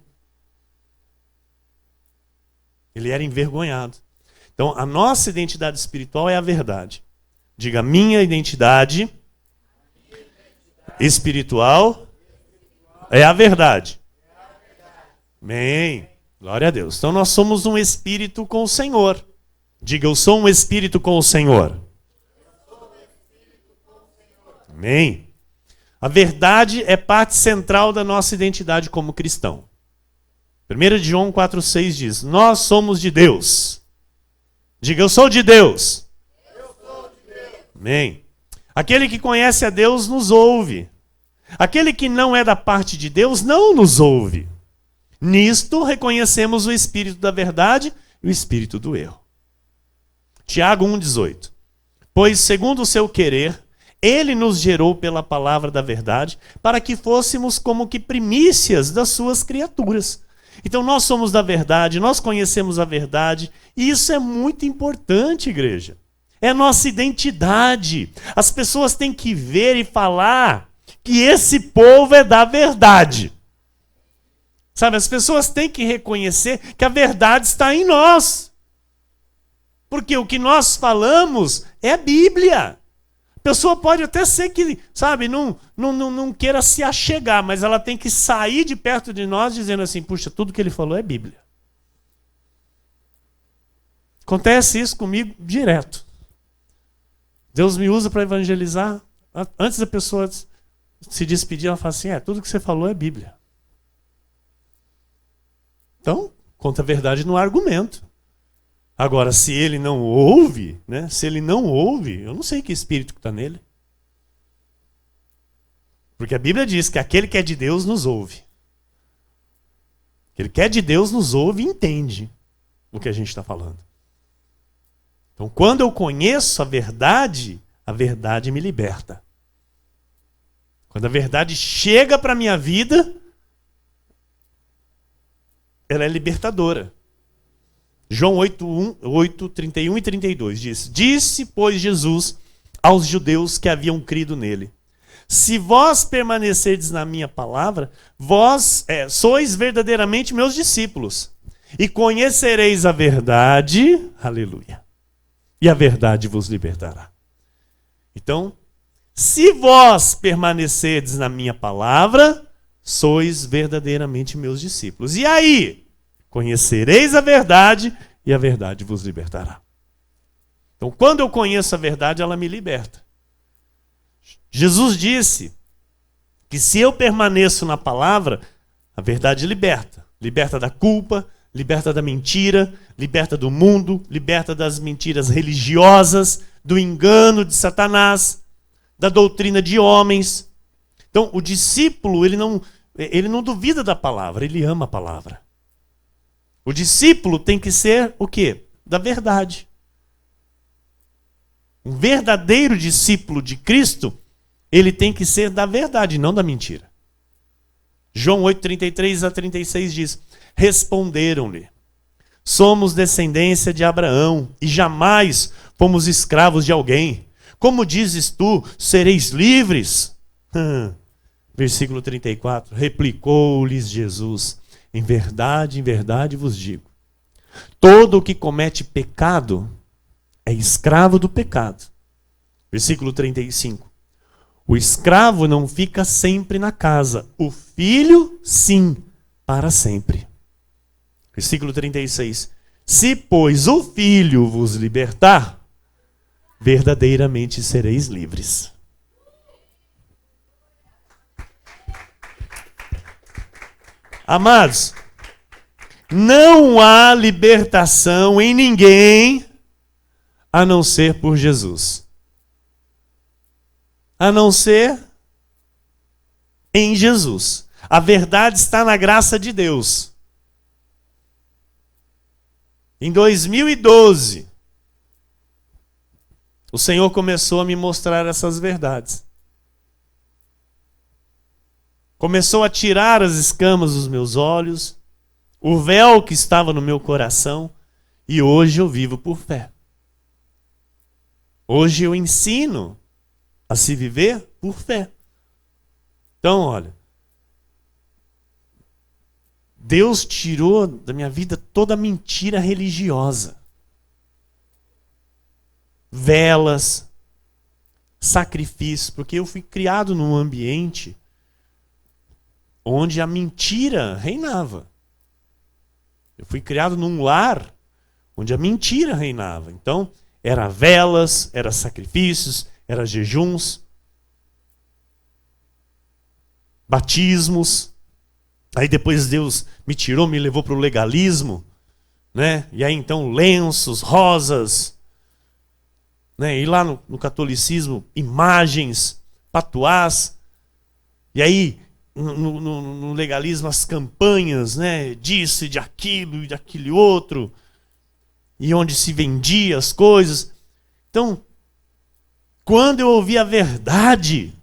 Ele era envergonhado. Então, a nossa identidade espiritual é a verdade. Diga, minha identidade espiritual é a verdade. Amém. Glória a Deus. Então, nós somos um espírito com o Senhor. Diga, eu sou um espírito com o Senhor. Amém. A verdade é parte central da nossa identidade como cristão. 1 João 4,6 diz, nós somos de Deus. Diga, eu sou de Deus. Eu sou de Deus. Amém. Aquele que conhece a Deus nos ouve. Aquele que não é da parte de Deus não nos ouve. Nisto reconhecemos o espírito da verdade e o espírito do erro. Tiago 1,18. Pois, segundo o seu querer, ele nos gerou pela palavra da verdade, para que fôssemos como que primícias das suas criaturas. Então nós somos da verdade, nós conhecemos a verdade, e isso é muito importante, igreja. É a nossa identidade. As pessoas têm que ver e falar que esse povo é da verdade. Sabe, as pessoas têm que reconhecer que a verdade está em nós. Porque o que nós falamos é a Bíblia. A pessoa pode até ser que, sabe, não queira se achegar, mas ela tem que sair de perto de nós dizendo assim, puxa, tudo que ele falou é Bíblia. Acontece isso comigo direto. Deus me usa para evangelizar. Antes da pessoa se despedir, ela fala assim, tudo que você falou é Bíblia. Então, conta a verdade no argumento. Agora, se ele não ouve, né? Se ele não ouve, eu não sei que espírito que está nele. Porque a Bíblia diz que aquele que é de Deus nos ouve. Aquele que é de Deus nos ouve e entende o que a gente está falando. Então, quando eu conheço a verdade me liberta. Quando a verdade chega para a minha vida, ela é libertadora. João 8, 31 e 32 diz, disse, pois, Jesus aos judeus que haviam crido nele, se vós permanecerdes na minha palavra, vós sois verdadeiramente meus discípulos, e conhecereis a verdade, aleluia, e a verdade vos libertará. Então, se vós permanecerdes na minha palavra, sois verdadeiramente meus discípulos. E aí? Conhecereis a verdade e a verdade vos libertará. Então, quando eu conheço a verdade, ela me liberta. Jesus disse que se eu permaneço na palavra, a verdade liberta. Liberta da culpa, liberta da mentira, liberta do mundo, liberta das mentiras religiosas, do engano de Satanás, da doutrina de homens. Então, o discípulo, ele não duvida da palavra, ele ama a palavra. O discípulo tem que ser o quê? Da verdade. Um verdadeiro discípulo de Cristo, ele tem que ser da verdade, não da mentira. João 8, 33 a 36 diz, responderam-lhe, somos descendência de Abraão e jamais fomos escravos de alguém. Como dizes tu, sereis livres? Versículo 34, replicou-lhes Jesus, em verdade vos digo, todo o que comete pecado é escravo do pecado. Versículo 35, o escravo não fica sempre na casa, o filho sim, para sempre. Versículo 36, Se, pois, o Filho vos libertar, verdadeiramente sereis livres. Amados, não há libertação em ninguém a não ser por Jesus. A não ser em Jesus. A verdade está na graça de Deus. Em 2012, o Senhor começou a me mostrar essas verdades. Começou a tirar as escamas dos meus olhos, o véu que estava no meu coração, e hoje eu vivo por fé. Hoje eu ensino a se viver por fé. Então, olha, Deus tirou da minha vida toda a mentira religiosa. Velas, sacrifícios, porque eu fui criado num ambiente onde a mentira reinava. Eu fui criado num lar onde a mentira reinava. Então, era velas, era sacrifícios, era jejuns, batismos. Aí depois Deus me tirou, me levou para o legalismo, né? E aí então lenços, rosas, né? E lá no catolicismo, imagens, patuás. E aí no legalismo as campanhas, né? Disso e de aquilo e daquele outro. E onde se vendia as coisas. Então, quando eu ouvi a verdade,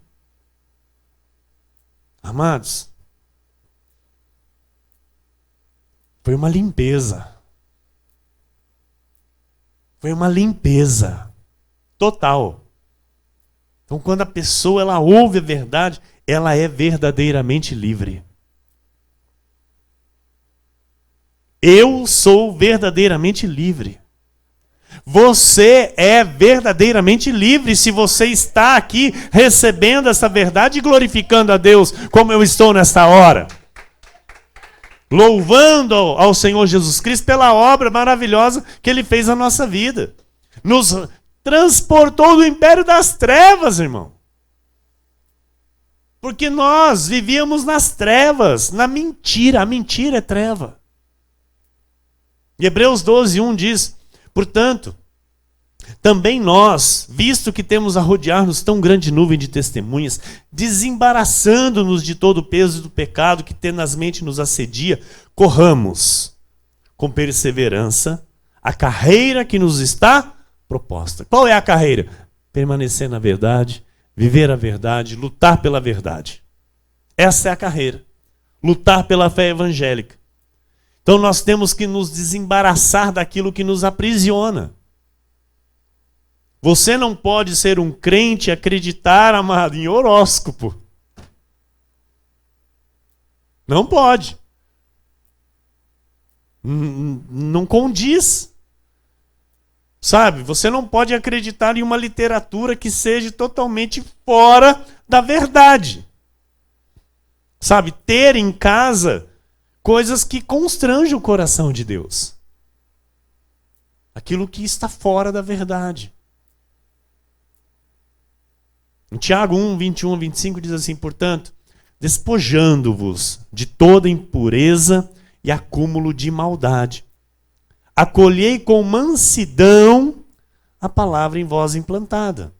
amados, foi uma limpeza. Foi uma limpeza total. Então, quando a pessoa ela ouve a verdade, ela é verdadeiramente livre. Eu sou verdadeiramente livre. Você é verdadeiramente livre se você está aqui recebendo essa verdade e glorificando a Deus, como eu estou nesta hora. Louvando ao Senhor Jesus Cristo pela obra maravilhosa que Ele fez na nossa vida. Nos transportou do império das trevas, irmão. Porque nós vivíamos nas trevas, na mentira. A mentira é treva. E Hebreus 12:1 diz: portanto, também nós, visto que temos a rodear-nos tão grande nuvem de testemunhas, desembaraçando-nos de todo o peso do pecado que tenazmente nos assedia, corramos com perseverança a carreira que nos está proposta. Qual é a carreira? Permanecer na verdade, viver a verdade, lutar pela verdade. Essa é a carreira. Lutar pela fé evangélica. Então nós temos que nos desembaraçar daquilo que nos aprisiona. Você não pode ser um crente e acreditar, amado, em horóscopo. Não pode. Não condiz. Sabe, você não pode acreditar em uma literatura que seja totalmente fora da verdade. Sabe, ter em casa coisas que constrangem o coração de Deus. Aquilo que está fora da verdade. Em Tiago 1:21-25 diz assim: portanto, despojando-vos de toda impureza e acúmulo de maldade, acolhei com mansidão a palavra em vós implantada,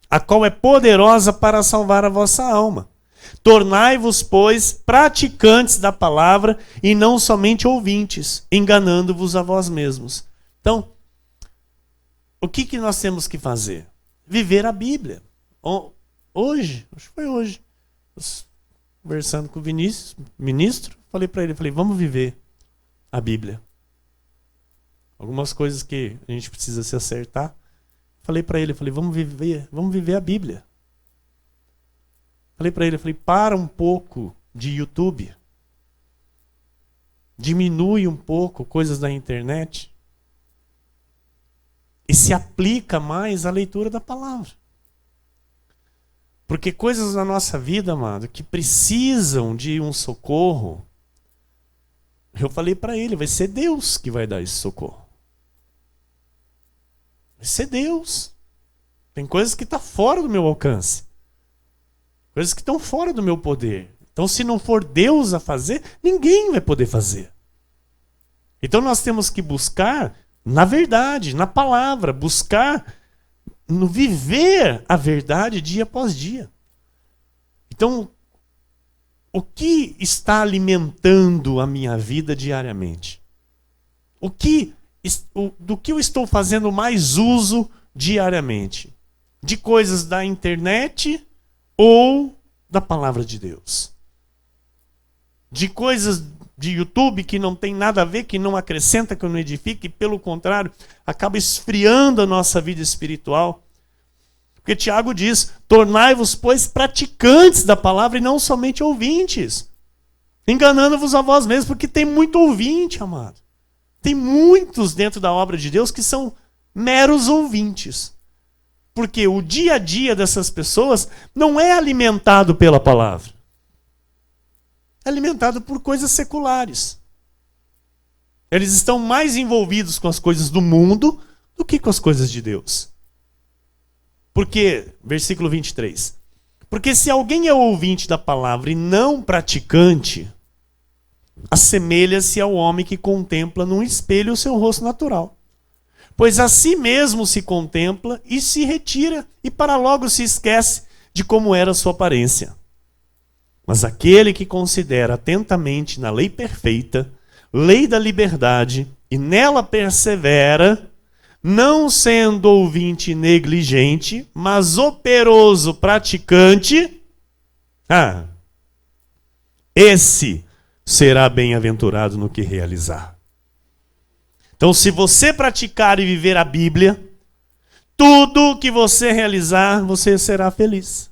a qual é poderosa para salvar a vossa alma. Tornai-vos, pois, praticantes da palavra e não somente ouvintes, enganando-vos a vós mesmos. Então, o que nós temos que fazer? Viver a Bíblia. Hoje, acho que foi hoje, conversando com o Vinícius, ministro, falei para ele, vamos viver a Bíblia. Algumas coisas que a gente precisa se acertar. Falei para ele, vamos viver a Bíblia. Falei para ele, para um pouco de YouTube. Diminui um pouco coisas da internet. E se aplica mais à leitura da palavra. Porque coisas na nossa vida, amado, que precisam de um socorro, Eu falei para ele, vai ser Deus que vai dar esse socorro. Vai ser Deus. Tem coisas que estão fora do meu alcance. Coisas que estão fora do meu poder. Então, se não for Deus a fazer, ninguém vai poder fazer. Então, nós temos que buscar na verdade, na palavra, buscar no viver a verdade dia após dia. Então, o que está alimentando a minha vida diariamente? Do que eu estou fazendo mais uso diariamente? De coisas da internet ou da palavra de Deus? De coisas de YouTube que não tem nada a ver, que não acrescenta, que não edifica, e pelo contrário, acaba esfriando a nossa vida espiritual. Porque Tiago diz, tornai-vos, pois, praticantes da palavra e não somente ouvintes, enganando-vos a vós mesmos, porque tem muito ouvinte, amado. Tem muitos dentro da obra de Deus que são meros ouvintes. Porque o dia a dia dessas pessoas não é alimentado pela palavra. É alimentado por coisas seculares. Eles estão mais envolvidos com as coisas do mundo do que com as coisas de Deus. Porque, versículo 23, porque se alguém é ouvinte da palavra e não praticante, assemelha-se ao homem que contempla num espelho o seu rosto natural. Pois a si mesmo se contempla e se retira, e para logo se esquece de como era a sua aparência. Mas aquele que considera atentamente na lei perfeita, lei da liberdade, e nela persevera, não sendo ouvinte negligente, mas operoso praticante, esse será bem-aventurado no que realizar. Então, se você praticar e viver a Bíblia, tudo que você realizar, você será feliz.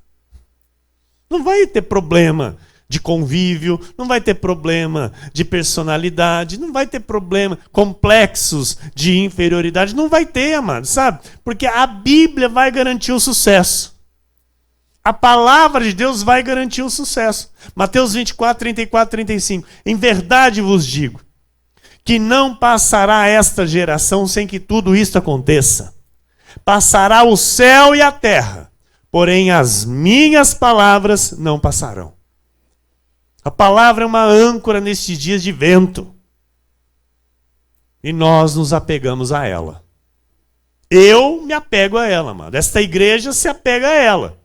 Não vai ter problema de convívio, não vai ter problema de personalidade, não vai ter problema, complexos de inferioridade, não vai ter, amado, sabe? Porque a Bíblia vai garantir o sucesso. A palavra de Deus vai garantir o sucesso. Mateus 24, 34, 35. Em verdade vos digo, que não passará esta geração sem que tudo isto aconteça. Passará o céu e a terra, porém as minhas palavras não passarão. A palavra é uma âncora nestes dias de vento. E nós nos apegamos a ela. Eu me apego a ela, amado. Esta igreja se apega a ela.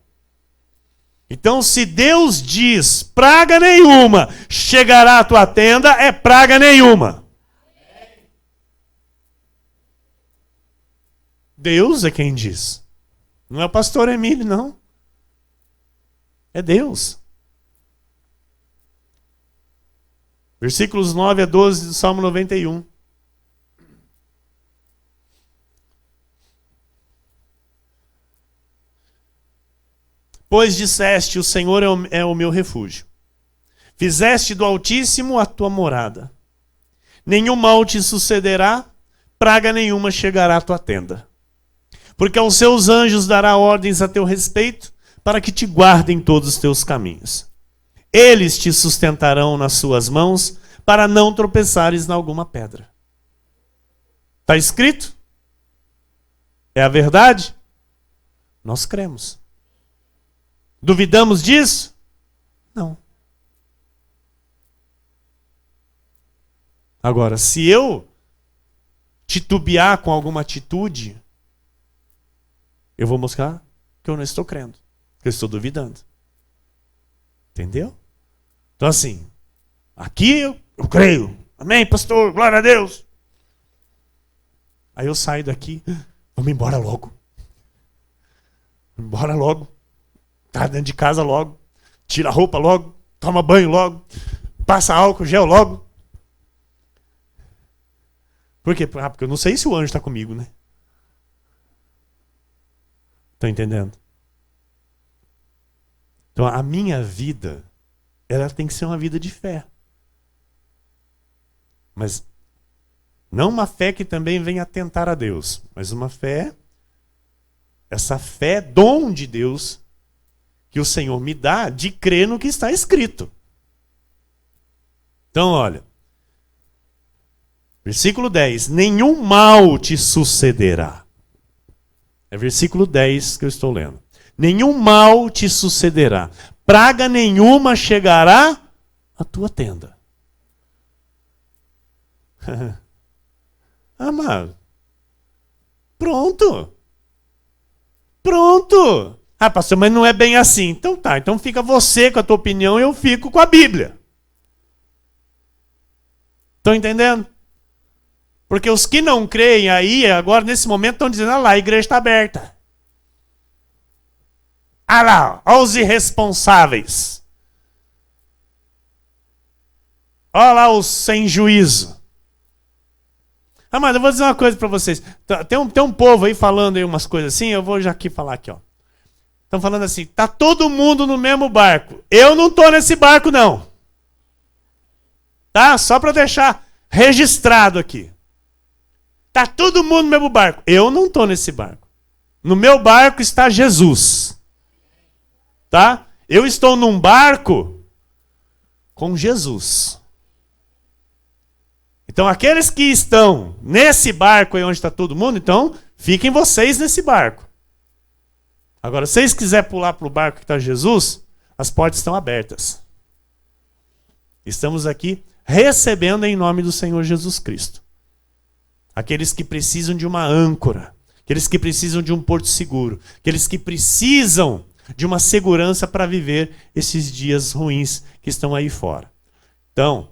Então, se Deus diz, praga nenhuma chegará à tua tenda, é praga nenhuma. Deus é quem diz. Não é o pastor Emílio, não. É Deus. Versículos 9 a 12 do Salmo 91. Pois disseste, o Senhor é o meu refúgio. Fizeste do Altíssimo a tua morada. Nenhum mal te sucederá, praga nenhuma chegará à tua tenda. Porque aos seus anjos dará ordens a teu respeito, para que te guardem todos os teus caminhos. Eles te sustentarão nas suas mãos, para não tropeçares em alguma pedra. Está escrito? É a verdade? Nós cremos. Duvidamos disso? Não. Agora, se eu titubear com alguma atitude, eu vou mostrar que eu não estou crendo, que eu estou duvidando. Entendeu? Então assim, aqui eu creio. Amém, pastor? Glória a Deus. Aí eu saio daqui, vamos embora logo. Embora logo. Tá dentro de casa logo. Tira a roupa logo. Toma banho logo. Passa álcool, gel logo. Por quê? Porque eu não sei se o anjo está comigo, né? Estão entendendo? Então a minha vida, ela tem que ser uma vida de fé. Mas não uma fé que também venha tentar a Deus, mas uma fé, essa fé, dom de Deus, que o Senhor me dá de crer no que está escrito. Então, olha, Versículo 10. Nenhum mal te sucederá. É versículo 10 que eu estou lendo. Nenhum mal te sucederá. Praga nenhuma chegará à tua tenda. Amado. Pronto. Pronto. Ah, pastor, mas não é bem assim. Então tá, então fica você com a tua opinião e eu fico com a Bíblia. Estão entendendo? Porque os que não creem aí, agora nesse momento, estão dizendo, lá, a igreja está aberta. Lá, olha os irresponsáveis. Olha lá os sem juízo. Mas eu vou dizer uma coisa para vocês. Tem um povo aí falando aí umas coisas assim, eu vou já aqui falar aqui, ó. Estão falando assim, tá todo mundo no mesmo barco. Eu não estou nesse barco, não. Tá? Só para deixar registrado aqui. Tá todo mundo no mesmo barco. Eu não estou nesse barco. No meu barco está Jesus. Tá? Eu estou num barco com Jesus. Então, aqueles que estão nesse barco aí onde está todo mundo, então, fiquem vocês nesse barco. Agora, se vocês quiserem pular para o barco que está Jesus, as portas estão abertas. Estamos aqui recebendo em nome do Senhor Jesus Cristo. Aqueles que precisam de uma âncora, aqueles que precisam de um porto seguro, aqueles que precisam de uma segurança para viver esses dias ruins que estão aí fora. Então,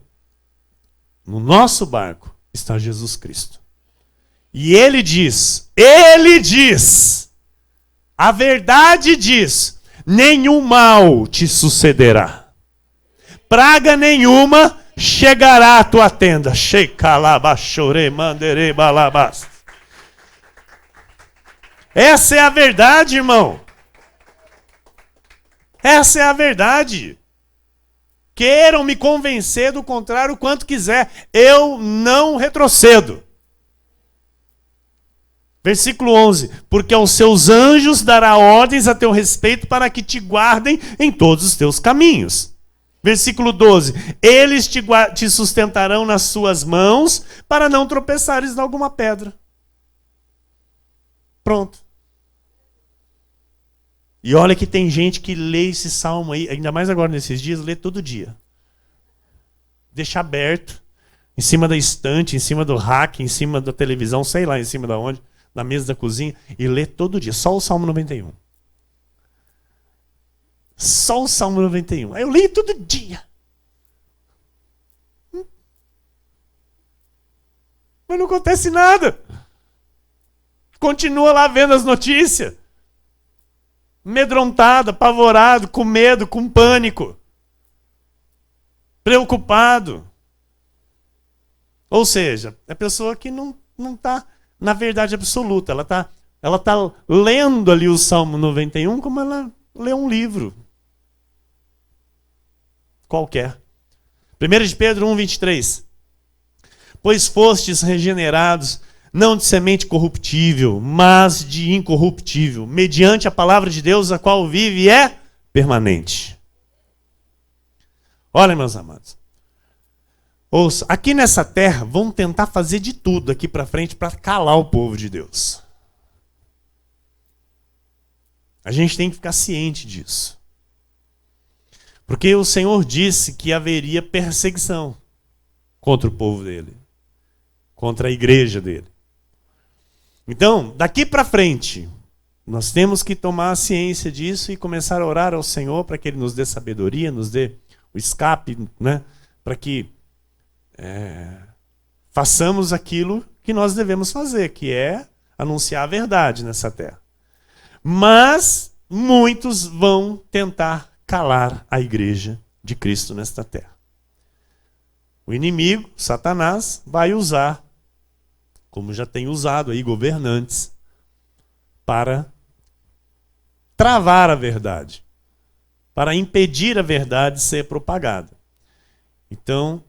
no nosso barco está Jesus Cristo. E Ele diz, a verdade diz, nenhum mal te sucederá. Praga nenhuma chegará à tua tenda. Essa é a verdade, irmão. Essa é a verdade. Queiram me convencer do contrário o quanto quiser. Eu não retrocedo. Versículo 11. Porque aos seus anjos dará ordens a teu respeito para que te guardem em todos os teus caminhos. Versículo 12. Eles te sustentarão nas suas mãos para não tropeçares em alguma pedra. Pronto. E olha que tem gente que lê esse salmo aí, ainda mais agora nesses dias, lê todo dia. Deixa aberto, em cima da estante, em cima do rack, em cima da televisão, sei lá, em cima da onde, na mesa da cozinha, e lê todo dia, só o Salmo 91. Só o Salmo 91. Aí eu leio todo dia. Mas não acontece nada. Continua lá vendo as notícias. Amedrontado, apavorado, com medo, com pânico. Preocupado. Ou seja, é a pessoa que não está na verdade absoluta. Ela tá lendo ali o Salmo 91 como ela lê um livro qualquer. 1 de Pedro 1,23. Pois fostes regenerados, não de semente corruptível, mas de incorruptível, mediante a palavra de Deus, a qual vive e é permanente. Olha, meus amados. Ouça, aqui nessa terra, vão tentar fazer de tudo aqui para frente para calar o povo de Deus. A gente tem que ficar ciente disso. Porque o Senhor disse que haveria perseguição contra o povo dele, contra a igreja dele. Então, daqui para frente, nós temos que tomar ciência disso e começar a orar ao Senhor para que Ele nos dê sabedoria, nos dê o escape, né? Para que façamos aquilo que nós devemos fazer, que é anunciar a verdade nessa terra. Mas muitos vão tentar calar a igreja de Cristo nesta terra. O inimigo, Satanás, vai usar, como já tem usado aí governantes, para travar a verdade, para impedir a verdade de ser propagada. Então,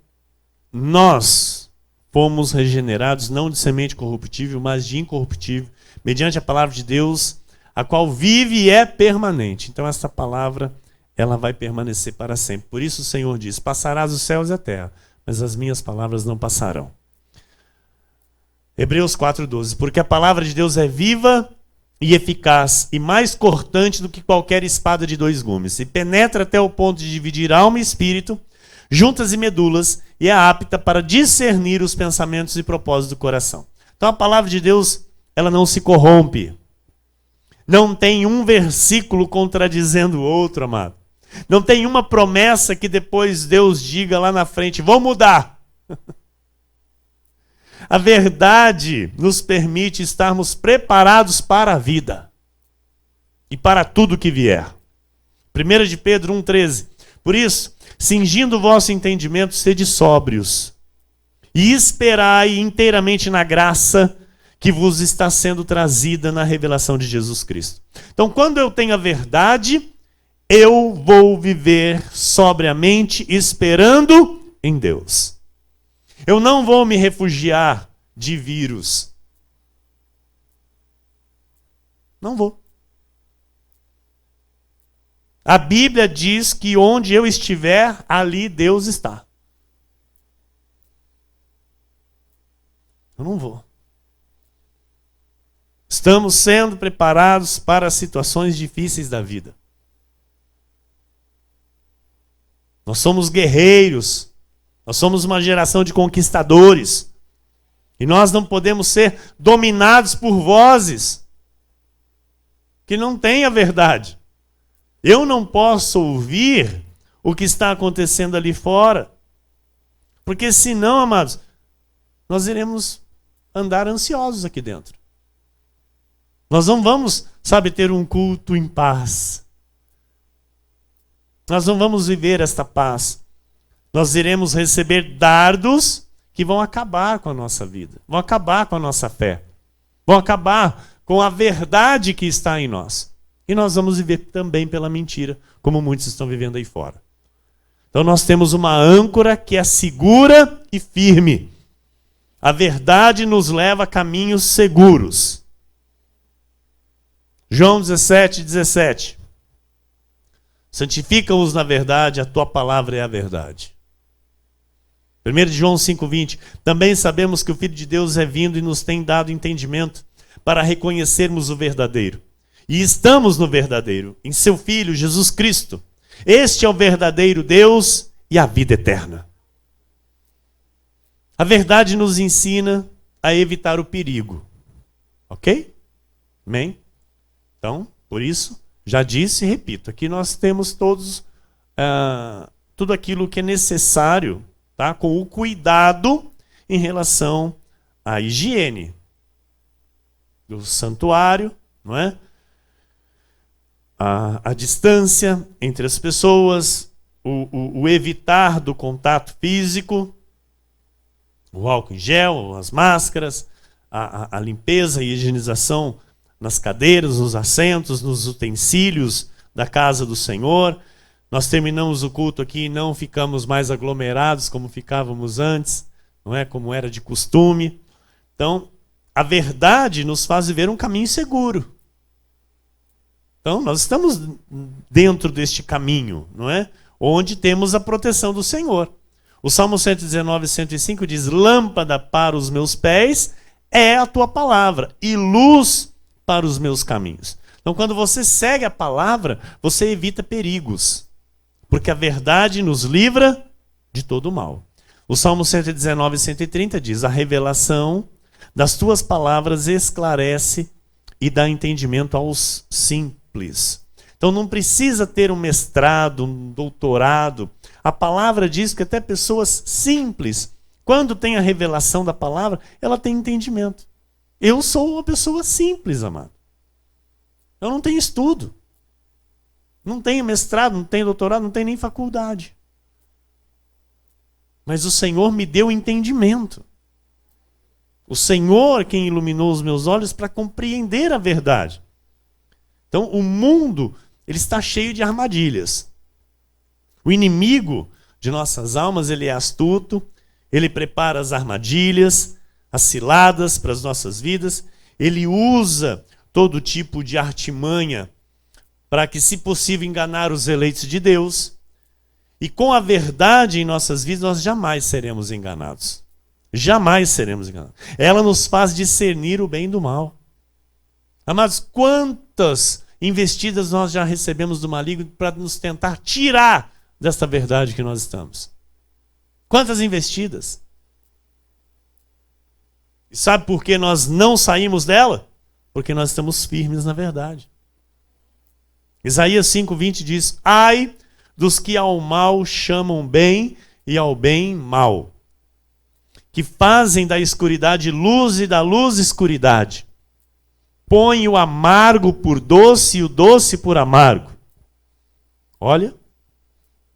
nós fomos regenerados não de semente corruptível, mas de incorruptível, mediante a palavra de Deus, a qual vive e é permanente. Então essa palavra, ela vai permanecer para sempre. Por isso o Senhor diz, passarás os céus e a terra, mas as minhas palavras não passarão. Hebreus 4:12. Porque a palavra de Deus é viva e eficaz, e mais cortante do que qualquer espada de dois gumes, e penetra até o ponto de dividir alma e espírito, juntas e medulas, e é apta para discernir os pensamentos e propósitos do coração. Então a palavra de Deus, ela não se corrompe. Não tem um versículo contradizendo o outro, amado. Não tem uma promessa que depois Deus diga lá na frente, vou mudar. A verdade nos permite estarmos preparados para a vida e para tudo que vier. 1 de Pedro 1,13. Por isso, cingindo o vosso entendimento, sede sóbrios e esperai inteiramente na graça que vos está sendo trazida na revelação de Jesus Cristo. Então, quando eu tenho a verdade, eu vou viver sobriamente esperando em Deus. Eu não vou me refugiar de vírus. Não vou. A Bíblia diz que onde eu estiver, ali Deus está. Eu não vou. Estamos sendo preparados para as situações difíceis da vida. Nós somos guerreiros. Nós somos uma geração de conquistadores. E nós não podemos ser dominados por vozes que não têm a verdade. Eu não posso ouvir o que está acontecendo ali fora. Porque senão, amados, nós iremos andar ansiosos aqui dentro. Nós não vamos, ter um culto em paz. Nós não vamos viver esta paz. Nós iremos receber dardos que vão acabar com a nossa vida, vão acabar com a nossa fé, vão acabar com a verdade que está em nós. E nós vamos viver também pela mentira, como muitos estão vivendo aí fora. Então nós temos uma âncora que é segura e firme. A verdade nos leva a caminhos seguros. João 17:17. Santifica-os na verdade, a tua palavra é a verdade. 1 João 5:20. Também sabemos que o Filho de Deus é vindo e nos tem dado entendimento para reconhecermos o verdadeiro. E estamos no verdadeiro, em seu Filho, Jesus Cristo. Este é o verdadeiro Deus e a vida eterna. A verdade nos ensina a evitar o perigo. Ok? Amém? Então, por isso, já disse e repito, aqui nós temos todos tudo aquilo que é necessário, tá? Com o cuidado em relação à higiene do santuário, não é? A distância entre as pessoas, o evitar do contato físico, o álcool em gel, as máscaras, a limpeza e higienização nas cadeiras, nos assentos, nos utensílios da casa do Senhor. Nós terminamos o culto aqui e não ficamos mais aglomerados como ficávamos antes, não é? Como era de costume. Então, a verdade nos faz viver um caminho seguro. Então, nós estamos dentro deste caminho, não é? Onde temos a proteção do Senhor. O Salmo 119, 105 diz: lâmpada para os meus pés é a tua palavra e luz para os meus caminhos. Então, quando você segue a palavra, você evita perigos, porque a verdade nos livra de todo o mal. O Salmo 119, 130 diz: a revelação das tuas palavras esclarece e dá entendimento aos simples. Então não precisa ter um mestrado, um doutorado. A palavra diz que até pessoas simples, quando tem a revelação da palavra, ela tem entendimento. Eu sou uma pessoa simples, amado. Eu não tenho estudo. Não tenho mestrado, não tenho doutorado, não tenho nem faculdade. Mas o Senhor me deu entendimento. O Senhor quem iluminou os meus olhos para compreender a verdade. Então o mundo, ele está cheio de armadilhas. O inimigo de nossas almas, ele é astuto, ele prepara as armadilhas, as ciladas para as nossas vidas, ele usa todo tipo de artimanha para que, se possível, enganar os eleitos de Deus. E com a verdade em nossas vidas, nós jamais seremos enganados. Jamais seremos enganados. Ela nos faz discernir o bem do mal. Amados, quantas investidas nós já recebemos do maligno para nos tentar tirar desta verdade que nós estamos? Quantas investidas? E sabe por que nós não saímos dela? Porque nós estamos firmes na verdade. Isaías 5:20 diz: ai dos que ao mal chamam bem e ao bem mal, que fazem da escuridade luz e da luz escuridade, põem o amargo por doce e o doce por amargo. Olha,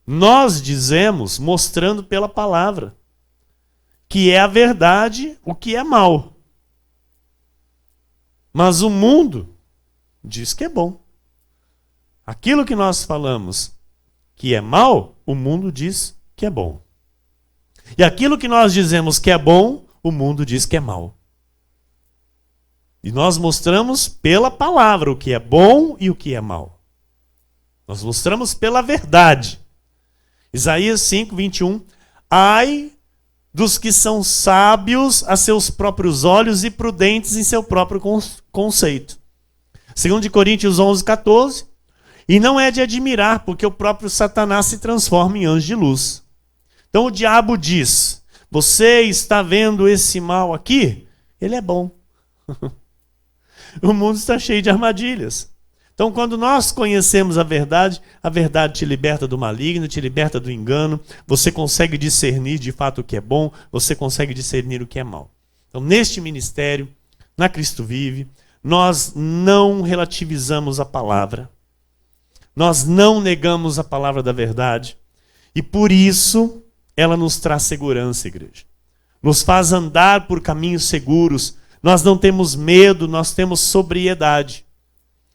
nós dizemos, mostrando pela palavra, que é a verdade o que é mal. Mas o mundo diz que é bom. Aquilo que nós falamos que é mal, o mundo diz que é bom. E aquilo que nós dizemos que é bom, o mundo diz que é mal. E nós mostramos pela palavra o que é bom e o que é mal. Nós mostramos pela verdade. Isaías 5:21. Ai dos que são sábios a seus próprios olhos e prudentes em seu próprio conceito. 2 Coríntios 11:14. E não é de admirar, porque o próprio Satanás se transforma em anjo de luz. Então o diabo diz: você está vendo esse mal aqui? Ele é bom. O mundo está cheio de armadilhas. Então, quando nós conhecemos a verdade te liberta do maligno, te liberta do engano, você consegue discernir de fato o que é bom, você consegue discernir o que é mal. Então, neste ministério, na Cristo Vive, nós não relativizamos a palavra, nós não negamos a palavra da verdade, e por isso ela nos traz segurança, igreja. Nos faz andar por caminhos seguros, nós não temos medo, nós temos sobriedade.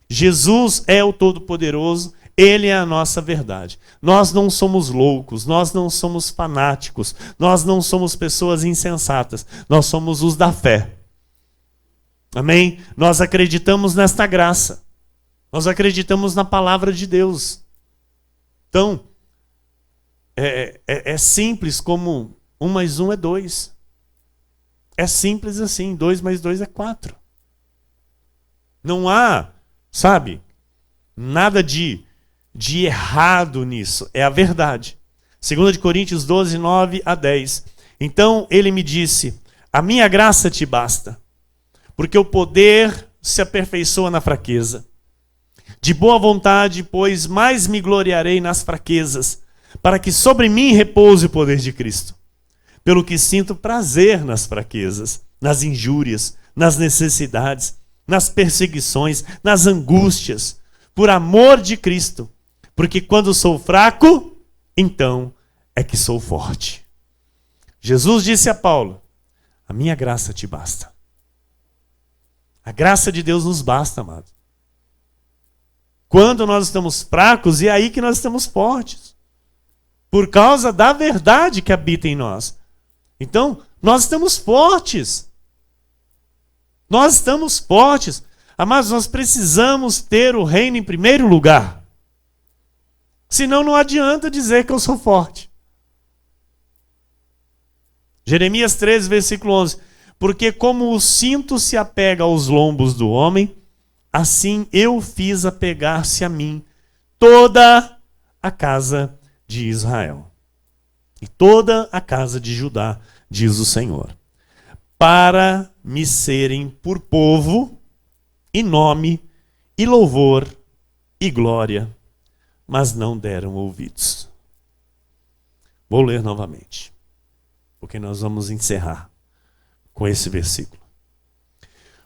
Jesus é o Todo-Poderoso, Ele é a nossa verdade. Nós não somos loucos, nós não somos fanáticos, nós não somos pessoas insensatas, nós somos os da fé. Amém? Nós acreditamos nesta graça, nós acreditamos na palavra de Deus. Então, é simples como 1 mais 1 é 2. É simples assim, 2 mais 2 é 4. Não há, sabe, nada de errado nisso. É a verdade. 2 Coríntios 12, 9 a 10. Então ele me disse: a minha graça te basta, porque o poder se aperfeiçoa na fraqueza. De boa vontade, pois, mais me gloriarei nas fraquezas, para que sobre mim repouse o poder de Cristo. Pelo que sinto prazer nas fraquezas, nas injúrias, nas necessidades, nas perseguições, nas angústias, por amor de Cristo. Porque quando sou fraco, então é que sou forte. Jesus disse a Paulo: a minha graça te basta. A graça de Deus nos basta, amado. Quando nós estamos fracos, é aí que nós estamos fortes. Por causa da verdade que habita em nós. Então, nós estamos fortes. Nós estamos fortes. Amados, nós precisamos ter o reino em primeiro lugar. Senão não adianta dizer que eu sou forte. Jeremias 13, versículo 11. Porque como o cinto se apega aos lombos do homem, assim eu fiz apegar-se a mim toda a casa de Israel. E toda a casa de Judá, diz o Senhor, para me serem por povo, e nome, e louvor, e glória, mas não deram ouvidos. Vou ler novamente, porque nós vamos encerrar com esse versículo.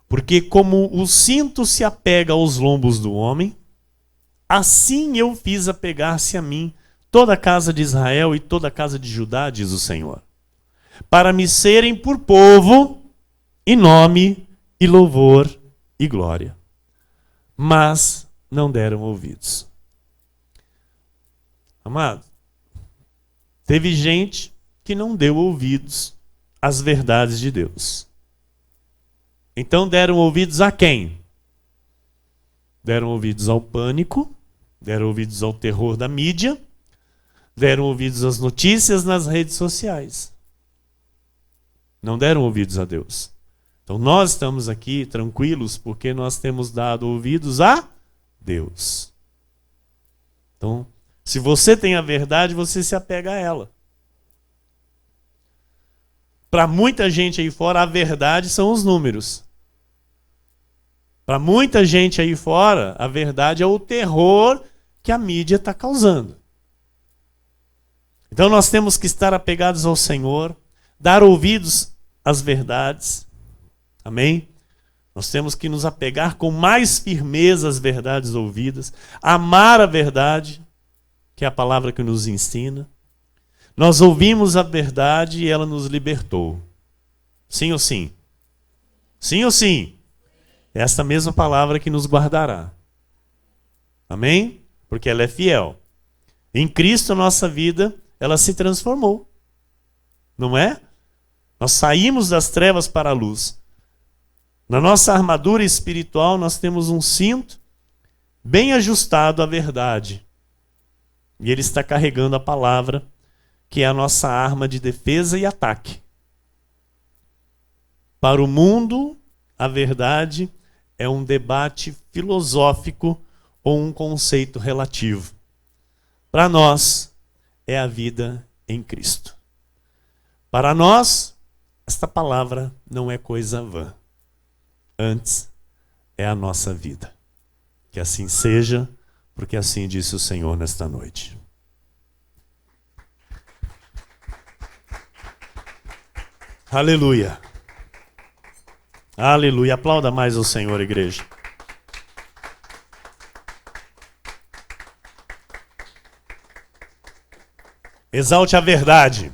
Porque como o cinto se apega aos lombos do homem, assim eu fiz apegar-se a mim toda a casa de Israel e toda a casa de Judá, diz o Senhor, para me serem por povo, e nome, e louvor, e glória. Mas não deram ouvidos. Amado, teve gente que não deu ouvidos às verdades de Deus. Então deram ouvidos a quem? Deram ouvidos ao pânico, deram ouvidos ao terror da mídia, deram ouvidos às notícias nas redes sociais. não deram ouvidos a Deus. Então nós estamos aqui tranquilos porque nós temos dado ouvidos a Deus. Então, se você tem a verdade, você se apega a ela. Para muita gente aí fora, a verdade são os números. Para muita gente aí fora, a verdade é o terror que a mídia está causando. Então nós temos que estar apegados ao Senhor, dar ouvidos às verdades. Amém? Nós temos que nos apegar com mais firmeza às verdades ouvidas, amar a verdade, que é a palavra que nos ensina. Nós ouvimos a verdade e ela nos libertou. Sim ou sim? Sim ou sim? É esta mesma palavra que nos guardará. Amém? Porque ela é fiel. Em Cristo a nossa vida, ela se transformou. Não é? Nós saímos das trevas para a luz. Na nossa armadura espiritual nós temos um cinto bem ajustado à verdade. E ele está carregando a palavra, que é a nossa arma de defesa e ataque. Para o mundo, a verdade é um debate filosófico ou um conceito relativo. Para nós, é a vida em Cristo. Para nós, esta palavra não é coisa vã. Antes, é a nossa vida. Que assim seja, porque assim disse o Senhor nesta noite. Aleluia. Aleluia. Aplauda mais o Senhor, igreja. Exalte a verdade.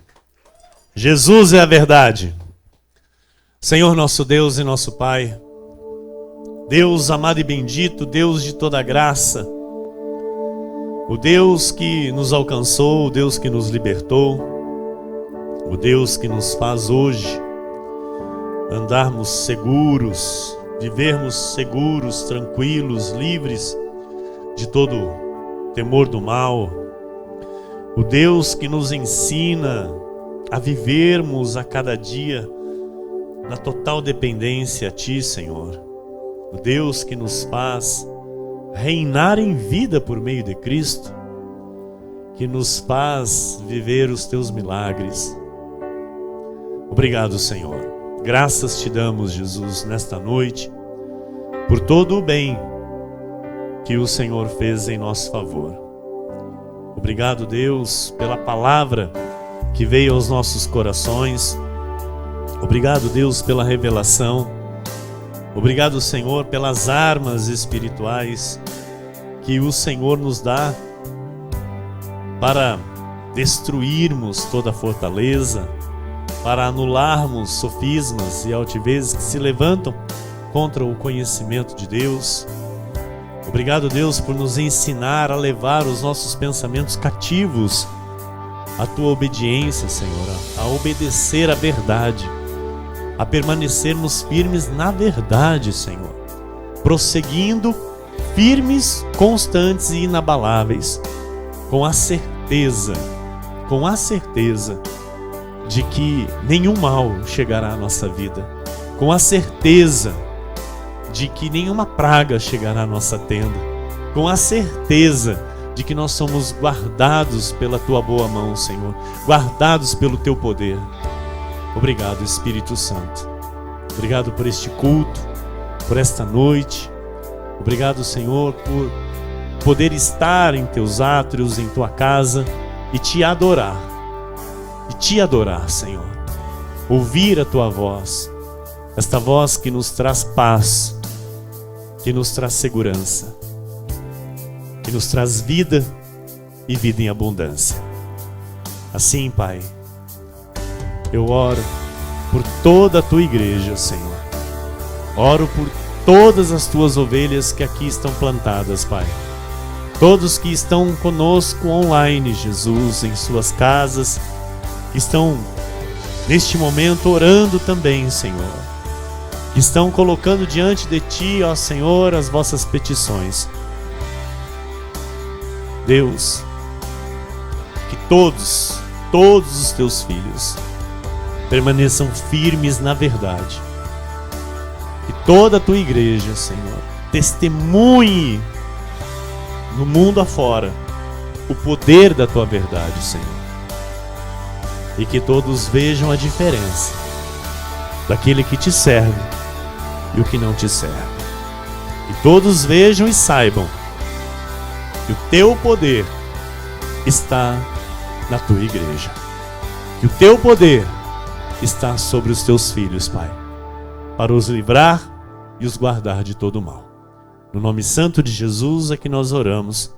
Jesus é a verdade. Senhor nosso Deus e nosso Pai, Deus amado e bendito, Deus de toda graça, o Deus que nos alcançou, o Deus que nos libertou, o Deus que nos faz hoje andarmos seguros, vivermos seguros, tranquilos, livres de todo temor do mal, o Deus que nos ensina a vivermos a cada dia na total dependência a Ti, Senhor. O Deus que nos faz reinar em vida por meio de Cristo, que nos faz viver os Teus milagres. Obrigado, Senhor. Graças Te damos, Jesus, nesta noite, por todo o bem que o Senhor fez em nosso favor. Obrigado, Deus, pela palavra que veio aos nossos corações. Obrigado, Deus, pela revelação. Obrigado, Senhor, pelas armas espirituais que o Senhor nos dá para destruirmos toda fortaleza, para anularmos sofismas e altivezes que se levantam contra o conhecimento de Deus. Obrigado, Deus, por nos ensinar a levar os nossos pensamentos cativos à Tua obediência, Senhor, a obedecer a verdade, a permanecermos firmes na verdade, Senhor, prosseguindo firmes, constantes e inabaláveis, com a certeza de que nenhum mal chegará à nossa vida, com a certeza de que nenhuma praga chegará à nossa tenda, com a certeza de que nós somos guardados pela Tua boa mão, Senhor, guardados pelo Teu poder. Obrigado, Espírito Santo. Obrigado por este culto, por esta noite. Obrigado, Senhor, por poder estar em Teus átrios, em Tua casa e Te adorar. E Te adorar, Senhor. Ouvir a Tua voz, esta voz que nos traz paz, que nos traz segurança, que nos traz vida e vida em abundância. Assim, Pai, eu oro por toda a Tua igreja, Senhor. Oro por todas as Tuas ovelhas que aqui estão plantadas, Pai. Todos que estão conosco online, Jesus, em suas casas, que estão neste momento orando também, Senhor. Que estão colocando diante de Ti, ó Senhor, as vossas petições. Deus, que todos os Teus filhos permaneçam firmes na verdade. Que toda a tua igreja, Senhor, testemunhe no mundo afora o poder da tua verdade, Senhor. E que todos vejam a diferença daquele que te serve e o que não te serve. Que todos vejam e saibam que o teu poder está na tua igreja. Que o teu poder está sobre os teus filhos, Pai, para os livrar e os guardar de todo mal. No nome santo de Jesus é que nós oramos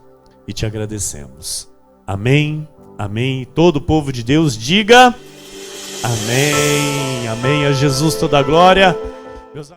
e te agradecemos. Amém, amém. Todo o povo de Deus diga amém, amém. A Jesus toda a glória. Meus